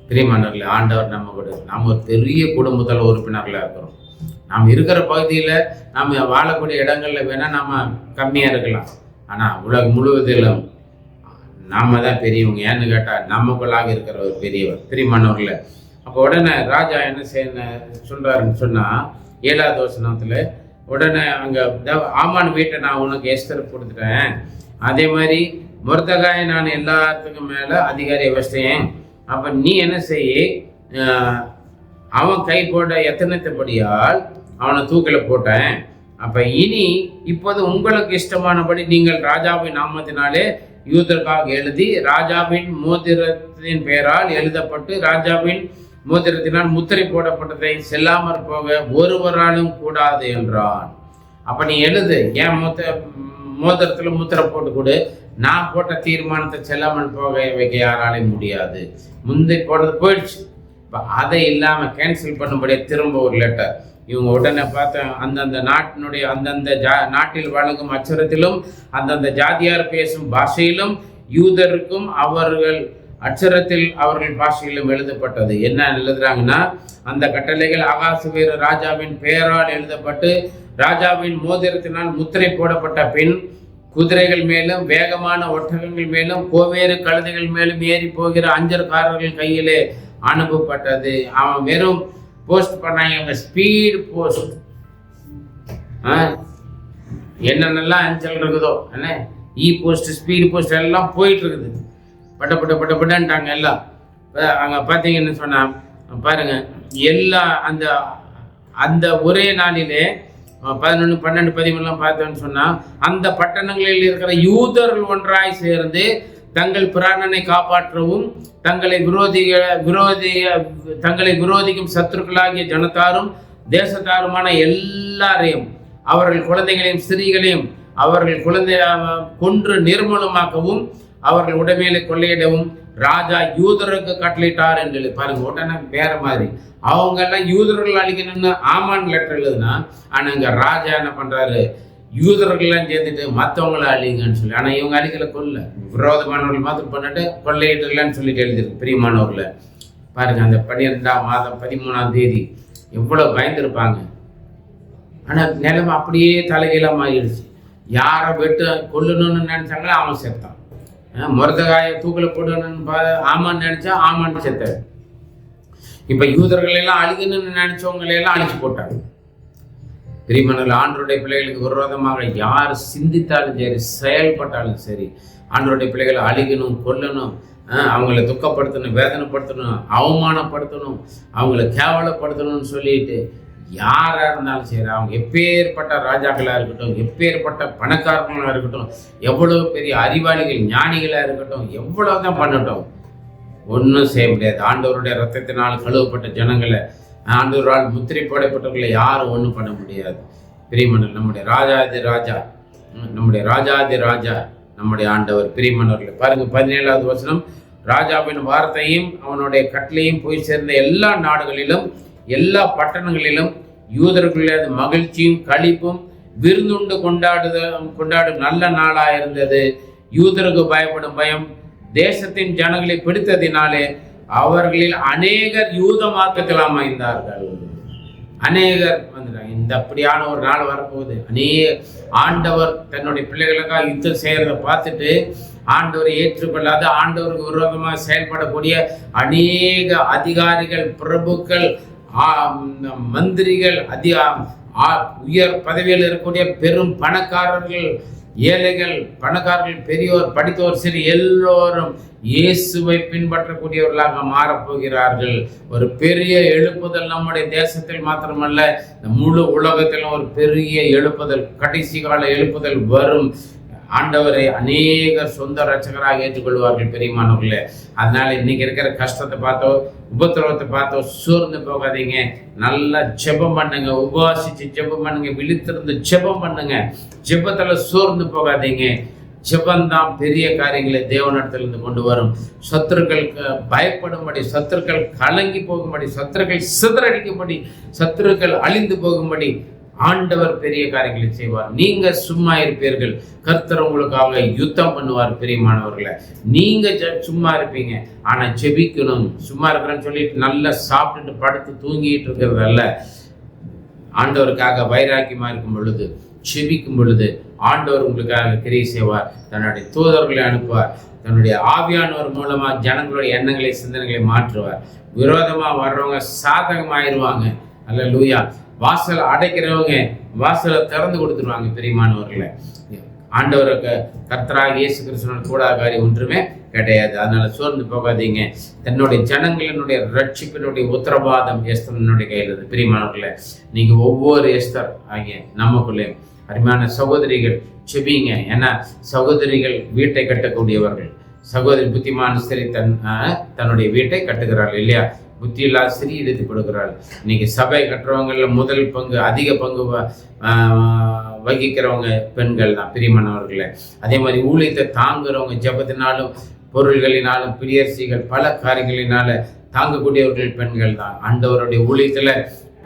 பிரியமானவர்களே, ஆண்டவர் நம்ம கூட நம்ம ஒரு பெரிய குடும்பத்தில் உறுப்பினர்களாக இருக்கிறோம். நாம் இருக்கிற பகுதியில் நம்ம வாழக்கூடிய இடங்களில் வேணால் நம்ம கம்மியாக இருக்கலாம், ஆனால் உலகம் முழுவதிலும் நாம தான் பெரியவங்க. ஏன்னு கேட்டால் நமக்குள்ளாக இருக்கிற ஒரு பெரியவர். பிரியமானவர்களே, அப்போ உடனே ராஜா என்ன சொல்கிறாருன்னு சொன்னால் 7வது வசனத்தில் உடனே அங்கே ஆமான் வீட்டை நான் உனக்கு எஸ்தர் கொடுத்துட்டேன், அதே மாதிரி மொர்தெகாயை நான் எல்லாத்துக்கும் மேலே அதிகாரியை வச்சிட்டேன். அப்போ நீ என்ன செய்ய, அவன் கை போட்ட எத்தனைத்தபடியால் அவனை தூக்கில் போட்டேன். அப்போ இனி இப்போது உங்களுக்கு இஷ்டமானபடி நீங்கள் ராஜாவின் நாமத்தினாலே யூதருக்காக எழுதி ராஜாவின் மோதிரத்தின் பெயரால் எழுதப்பட்டு ராஜாவின் மோதிரத்தினால் முத்திரை போடப்பட்டதை செல்லாமற் போக ஒருவராலும் கூடாது என்றான். அப்போ நீ எழுது, ஏன் மோதிரத்தில் முத்திரை போட்டு கொடு, நான் போட்ட தீர்மானத்தை செல்லாமல் போக வைக்க யாராலையும் முடியாது. முந்தி போட்டது போயிடுச்சு, இப்போ அதை இல்லாமல் கேன்சல் பண்ணும்படியே திரும்ப ஒரு லெட்டர். இவங்க உடனே பார்த்தேன், அந்தந்த நாட்டினுடைய அந்தந்த நாட்டில் வழங்கும் அச்சரத்திலும் அந்தந்த ஜாதியார் பேசும் பாஷையிலும் யூதருக்கும் அவர்கள் அச்சரத்தில் அவர்கள் பாஷையிலும் எழுதப்பட்டது. என்ன எழுதுறாங்கன்னா, அந்த கட்டளைகள் ஆகாசுவேறு ராஜாவின் பெயரால் எழுதப்பட்டு ராஜாவின் மோதிரத்தினால் முத்திரை போடப்பட்ட பின் குதிரைகள் மேலும் வேகமான ஒட்டகங்கள் மேலும் கோவேறு கழுதைகள் மேலும் ஏறி போகிற அஞ்சற்காரர்கள் கையிலே அனுப்பப்பட்டது. அவன் வெறும் போஸ்ட் பண்ணாங்க, ஸ்பீடு போஸ்ட். என்னென்னலாம் அஞ்சல் இருக்குதோ என்ன போஸ்ட், ஸ்பீடு போஸ்ட் எல்லாம் போயிட்டு இருக்குது. பட்டப்பட்டாங்க எல்லாம். அங்கே பார்த்தீங்கன்னு சொன்னால் பாருங்க, எல்லா அந்த அந்த ஒரே நாளிலே 11, 12, 13 பார்த்தோன்னு சொன்னால் அந்த பட்டணங்களில் இருக்கிற யூதர்கள் ஒன்றாய் சேர்ந்து தங்கள் பிராணனை காப்பாற்றவும் தங்களை விரோதிக்கும் சத்துருக்களாகிய ஜனத்தாரும் தேசத்தாருமான எல்லாரையும் அவர்கள் குழந்தைகளையும் ஸ்திரீகளையும் அவர்கள் கொன்று நிர்மூலமாக்கவும் அவர்கள் உடைமையில கொள்ளையிடவும் ராஜா யூதருக்கு கட்டளையிட்டார் என்று பாருங்க. உடனே வேற மாதிரி அவங்க எல்லாம் யூதர்கள் அழிக்கணும்னு ஆமான் லெட்டர் எழுதுனா, ஆனா இங்க ராஜா என்ன பண்றாரு, யூதர்கள்லாம் சேர்ந்துட்டு மற்றவங்கள அழிங்கன்னு சொல்லி. ஆனா இவங்க அழிக்கல, கொல்ல விரோதமானவர்கள் மாத்திரம் பண்ணிட்டு கொள்ளையிடலன்னு சொல்லிட்டு எழுதிருக்கு. பிரியமானவர்களை பாருங்க, அந்த 12ஆம் மாதம் 13ஆம் தேதி எவ்வளவு பயந்துருப்பாங்க. ஆனா நிலைமை அப்படியே தலைகீழா மாறிடுச்சு. யாரை கொல்லணும்னு நினைச்சாங்களோ அவன் செத்தான். மொர்தெகாயை தூக்கில் போடணும்னு ஆமான்னு நினைச்சா ஆமான்னு செத்தாரு. இப்ப யூதர்கள் எல்லாம் அழிக்கணும்னு நினைச்சவங்களையெல்லாம் அழிச்சு போட்டாங்க. பிரியமானவர்களே, ஆண்டவருடைய பிள்ளைகளுக்கு விரோதமாக யார் சிந்தித்தாலும் சரி, செயல்பட்டாலும் சரி, ஆண்டவருடைய பிள்ளைகளை அழிக்கணும், கொல்லணும், அவங்கள துக்கப்படுத்தணும், வேதனைப்படுத்தணும், அவமானப்படுத்தணும், அவங்கள கேவலப்படுத்தணும்னு சொல்லிட்டு யாராக இருந்தாலும் சரி, அவங்க எப்பேற்பட்ட ராஜாக்களாக இருக்கட்டும், எப்பேற்பட்ட பணக்காரங்களாக இருக்கட்டும், எவ்வளோ பெரிய அறிவாளிகள் ஞானிகளாக இருக்கட்டும், எவ்வளோதான் பண்ணட்டும், ஒன்றும் செய்ய முடியாது. ஆண்டவருடைய ரத்தத்தினால் கழுவப்பட்ட ஜனங்களை, ஆண்டவரால் முத்திரை போடப்பட்டவர்களை யாரும் ஒன்றும் பண்ண முடியாது. பிரியமன்னர் நம்முடைய ராஜாதி ராஜா, நம்முடைய ஆண்டவர். பிரியமன்னர்களை பாருங்க, 17வது வசனம், ராஜாவின் வார்த்தையும் அவனுடைய கட்டளையும் போய் சேர்ந்த எல்லா நாடுகளிலும் எல்லா பட்டணங்களிலும் யூதர்களுடைய மகிழ்ச்சியும் களிப்பும் விருந்துண்டு கொண்டாடும் நல்ல நாளாயிருந்தது. யூதருக்கு பயப்படும் பயம் தேசத்தின் ஜனங்களை பிடித்ததினாலே அவர்களில் அநேகர் யூத மார்க்கத்தில் அமைந்தார்கள். அநேகர் வந்துட்டாங்க. இந்த அப்படியான ஒரு நாள் வரப்போகுது. ஆண்டவர் தன்னுடைய பிள்ளைகளுக்காக யுத்தம் செய்யறதை பார்த்துட்டு ஆண்டவரை ஏற்றுக்கொள்ளாத, ஆண்டவருக்கு விரோதமாக செயல்படக்கூடிய அநேக அதிகாரிகள், பிரபுக்கள், மந்திரிகள், உயர் பதவியில் இருக்கக்கூடிய பெரும் பணக்காரர்கள், ஏழைகள், பணக்காரர்கள், பெரியோர், படித்தோர், சரி, எல்லோரும் இயேசுவை பின்பற்றக்கூடியவர்களாக மாறப்போகிறார்கள். ஒரு பெரிய எழுப்புதல் நம்முடைய தேசத்தில் மாத்திரமல்ல, முழு உலகத்திலும் ஒரு பெரிய எழுப்புதல், கடைசி கால எழுப்புதல் வரும். ஆண்டவரை அநேகர் சொந்த ரட்சகராக ஏற்றுக்கொள்வார்கள். பெரியமானவர்களே, அதனால இன்னைக்கு இருக்கிற கஷ்டத்தை பார்த்தோ, உபத்திரவத்தை பார்த்தோ சோர்ந்து போகாதீங்க. நல்லா ஜெபம் பண்ணுங்க, உபவாசிச்சு ஜெபம் பண்ணுங்க, விழித்திருந்து ஜெபம் பண்ணுங்க. ஜெபத்துல சோர்ந்து போகாதீங்க. ஜெபந்தான் பெரிய காரியங்களை தேவனிடத்திலிருந்து கொண்டு வரும். சத்துருக்களுக்கு பயப்படும்படி, சத்துருக்கள் கலங்கி போகும்படி, சத்துருக்கள் சிதறடிக்கும்படி, சத்துருக்கள் அழிந்து போகும்படி ஆண்டவர் பெரிய காரியங்களை செய்வார். நீங்க சும்மா இருப்பீர்கள், கர்த்தர் உங்களுக்காக யுத்தம் பண்ணுவார். பிரியமானவர்களை, நீங்க சும்மா இருப்பீங்க, ஆனா ஜெபிக்கணும். சும்மா இருக்கிறேன்னு சொல்லிட்டு நல்லா சாப்பிட்டுட்டு படுத்து தூங்கிட்டு இருக்கிறது அல்ல. ஆண்டவருக்காக வைராக்கியமா இருக்கும் பொழுது, ஜெபிக்கும் பொழுது ஆண்டவர் உங்களுக்காக கிரியை செய்வார். தன்னுடைய தூதர்களை அனுப்புவார். தன்னுடைய ஆவியானவர் மூலமா ஜனங்களுடைய எண்ணங்களை, சிந்தனைகளை மாற்றுவார். விரோதமா வர்றவங்க சாதகமாயிருவாங்க. அல்லேலூயா. வாசல் அடைக்கிறவங்க வாசலை திறந்து கொடுத்துருவாங்க. பிரியமானவர்களை, ஆண்டவருக்கு கர்த்தராக இயேசு கிறிஸ்துவின் கூடாத காரியம் ஒன்றுமே கிடையாது. அதனால சோர்ந்து போகாதீங்க. தன்னுடைய ஜனங்களினுடைய ரட்சிப்பினுடைய உத்தரவாதம் எஸ்தரனுடைய கையில் இருக்கு. பிரியமானவர்களை, நீங்க ஒவ்வொரு எஸ்தர் ஆகிய நமக்குள்ளே அருமையான சகோதரிகள் செபிங்க. ஏன்னா சகோதரிகள் வீட்டை கட்டக்கூடியவர்கள். சகோதரி புத்திமான ஸ்திரீ தன்னுடைய வீட்டை கட்டுகிறார்கள் இல்லையா? புத்தி இல்லாத ஸ்திரீ எடுத்து கொடுக்கிறாள். இன்னைக்கு சபை கட்டுறவங்கள முதல் பங்கு, அதிக பங்கு வகிக்கிறவங்க பெண்கள் தான். பிரியமானவர்களே, அதே மாதிரி ஊழியத்தை தாங்குறவங்க, ஜெபத்தினாலும் பொருள்களினாலும் பிரியர்சிகள் பல காரியங்களினால தாங்கக்கூடியவர்கள் பெண்கள் தான். ஆண்டவருடைய ஊழியத்துல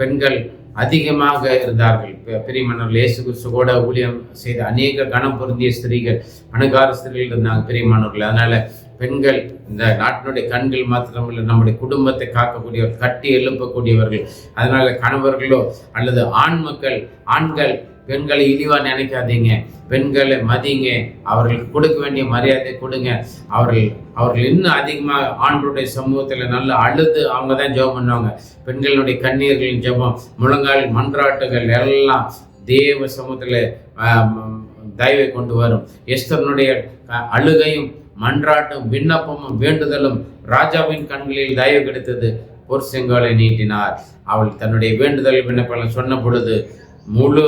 பெண்கள் அதிகமாக இருந்தார்கள். பிரியமானவர்கள், இயேசு கிறிஸ்து கூட ஊழியம் செய்த அநேக கணம் பொருந்திய ஸ்திரீகள், பணக்கார ஸ்திரீகள் இருந்தாங்க. பிரியமானவர்கள், அதனால பெண்கள் இந்த நாட்டினுடைய கண்கள் மாத்திரமில்லை, நம்முடைய குடும்பத்தை காக்கக்கூடியவர்கள், கட்டி எழுப்பக்கூடியவர்கள். அதனால கணவர்களோ அல்லது ஆண்கள் பெண்களை இழிவா நினைக்காதீங்க, பெண்களை மதிங்க, அவர்களுக்கு கொடுக்க வேண்டிய மரியாதை கொடுங்க. அவர்கள் இன்னும் அதிகமாக ஆண்டவருடைய சமூகத்தில் நல்லா அழுது அவங்க தான் ஜெபம் பண்ணுவாங்க. பெண்களுடைய கண்ணீர்களின் ஜெபம், முழங்கால் மன்றாட்டுகள் எல்லாம் தேவ சமூகத்தில் தயவை கொண்டு வரும். எஸ்தரனுடைய அழுகையும் மன்றாட்டும் விண்ணப்பமும் வேண்டுதலும் ராஜாவின் கண்களில் தயவு கிடைத்தது. பொற்செங்கோலை நீட்டினார். அவள் தன்னுடைய வேண்டுதல் விண்ணப்பம் சொன்ன பொழுது முழு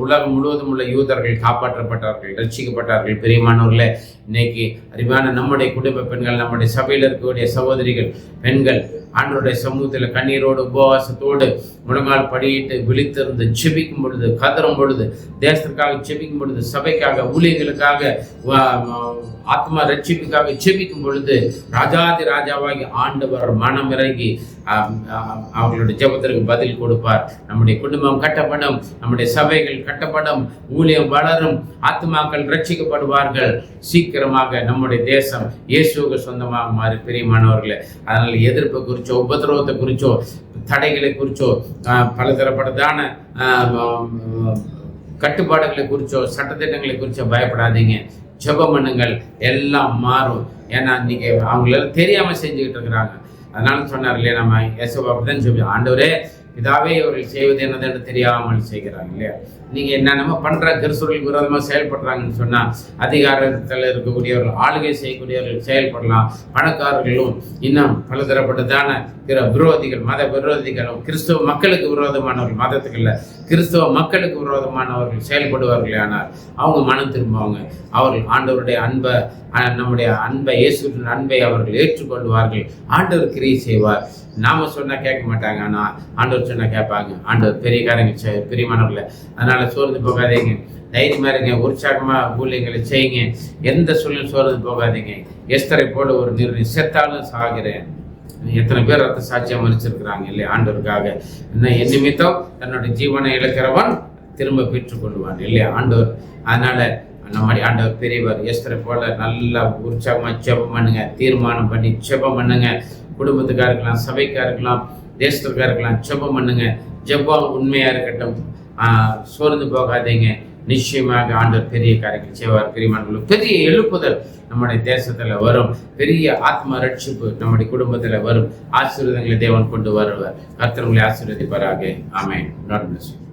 உலகம் முழுவதும் உள்ள யூதர்கள் காப்பாற்றப்பட்டார்கள், ரட்சிக்கப்பட்டார்கள். பிரியமானவர்களே, இன்னைக்கு அறிவான நம்முடைய குடும்ப பெண்கள், நம்முடைய சபையில் இருக்கக்கூடிய சகோதரிகள், பெண்கள் ஆண்டவருடைய சமூகத்தில் கண்ணீரோடு உபவாசத்தோடு முழங்கால் படியிட்டு விழித்திருந்து செபிக்கும் பொழுது, கதறும் பொழுது, தேசத்திற்காக செபிக்கும் பொழுது, சபைக்காக, ஊழியர்களுக்காக, ஆத்மா ரட்சிப்புக்காக செபிக்கும் பொழுது ராஜாதி ராஜாவாகி ஆண்டவர் மனம் இறங்கி அவர்களுடைய ஜெபத்திற்கு பதில் கொடுப்பார். நம்முடைய குடும்பம் கட்டப்படும், நம்முடைய சபைகள் கட்டப்படும், ஊழியம் வளரும், ஆத்மாக்கள் ரட்சிக்கப்படுவார்கள். சீக்கிரமாக நம்முடைய தேசம் இயேசுவுக்கு சொந்தமாக மாறி. பிரியமானவர்களே, அதனால் எதிர்ப்பு குறிச்சோ, உபதிரவத்தை குறிச்சோ, தடைகளை குறிச்சோ, பலதரப்பட்டதான கட்டுப்பாடுகளை குறிச்சோ, சட்டத்திட்டங்களை குறிச்சோ பயப்படாதீங்க. ஜெபம் பண்ணுங்கள், எல்லாம் மாறும். ஏன்னா இன்னைக்கு அவங்களெல்லாம் தெரியாமல் செஞ்சுக்கிட்டு இருக்கிறாங்க. அதனால சொன்னார் இல்லையா, நம்ம இயேசுவை அப்படிதான் சொல்லி, ஆண்டவரே இதாவே இவர்கள் செய்வது என்னதுன்னு தெரியாமல் செய்கிறாங்க இல்லையா. நீங்கள் என்னென்னமோ பண்ணுற கிறிஸ்துவர்களுக்கு விரோதமாக செயல்படுறாங்கன்னு சொன்னால் அதிகாரத்தில் இருக்கக்கூடியவர்கள், ஆளுகை செய்யக்கூடியவர்கள் செயல்படலாம். பணக்காரர்களும் இன்னும் பலதரப்பட்டதான விரோதிகள், மத விரோதிகளும், கிறிஸ்துவ மக்களுக்கு விரோதமானவர்கள், மதத்துக்கு இல்லை கிறிஸ்துவ மக்களுக்கு விரோதமானவர்கள் செயல்படுவார்கள். ஆனால் அவங்க மனம் திரும்புவாங்க. அவர்கள் ஆண்டவருடைய அன்பை, நம்முடைய அன்பை, இயேசுவின் அன்பை அவர்கள் ஏற்றுக்கொள்வார்கள். ஆண்டவர் கிரியை செய்வார். நாம சொன்னால் கேட்க மாட்டாங்க, ஆனால் ஆண்டவர் சொன்னால் கேட்பாங்க. ஆண்டவர் பெரிய காரியங்கள் பிரியமானவர்கள. அதனால சோர்ந்து போகாதீங்க, தைரியமா இருங்க, உற்சாகமாக ஊழியங்களை செய்யுங்க. எந்த சூழ்நிலை சோர்ந்து போகாதீங்க. எஸ்தரை போல ஒரு நிர்ணயம், செத்தாலும் சாகிறேன். எத்தனை பேர் ரத்த சாட்சியாக மறிச்சிருக்கிறாங்க இல்லையா ஆண்டவருக்காக. என் நிமித்தம் தன்னுடைய ஜீவனை இழக்கிறவன் திரும்ப பெற்றுக்கொள்வான் இல்லையா ஆண்டவர். அதனால நம்முடைய ஆண்டவர் பெரியவர். எஸ்தரை போல நல்லா உற்சாகமாக ஜெபம் பண்ணுங்க, தீர்மானம் பண்ணி ஜெபம் பண்ணுங்க. குடும்பத்துக்காக இருக்கலாம், சபைக்காக இருக்கலாம், தேசத்துக்காக இருக்கலாம், ஜெபம் பண்ணுங்க. ஜெபம் உண்மையாக இருக்கட்டும், சோர்ந்து போகாதீங்க. நிச்சயமாக ஆண்டவர் பெரிய காரியங்கள் செய்வார். பிரியமானவர்களே, பெரிய எழுப்புதல் நம்முடைய தேசத்தில் வரும். பெரிய ஆத்ம ரட்சிப்பு நம்முடைய குடும்பத்தில் வரும். ஆசீர்வாதங்களை தேவன் கொண்டு வருவார். கர்த்தர் உங்களை ஆசீர்வதிப்பாராக. ஆமென். God bless you.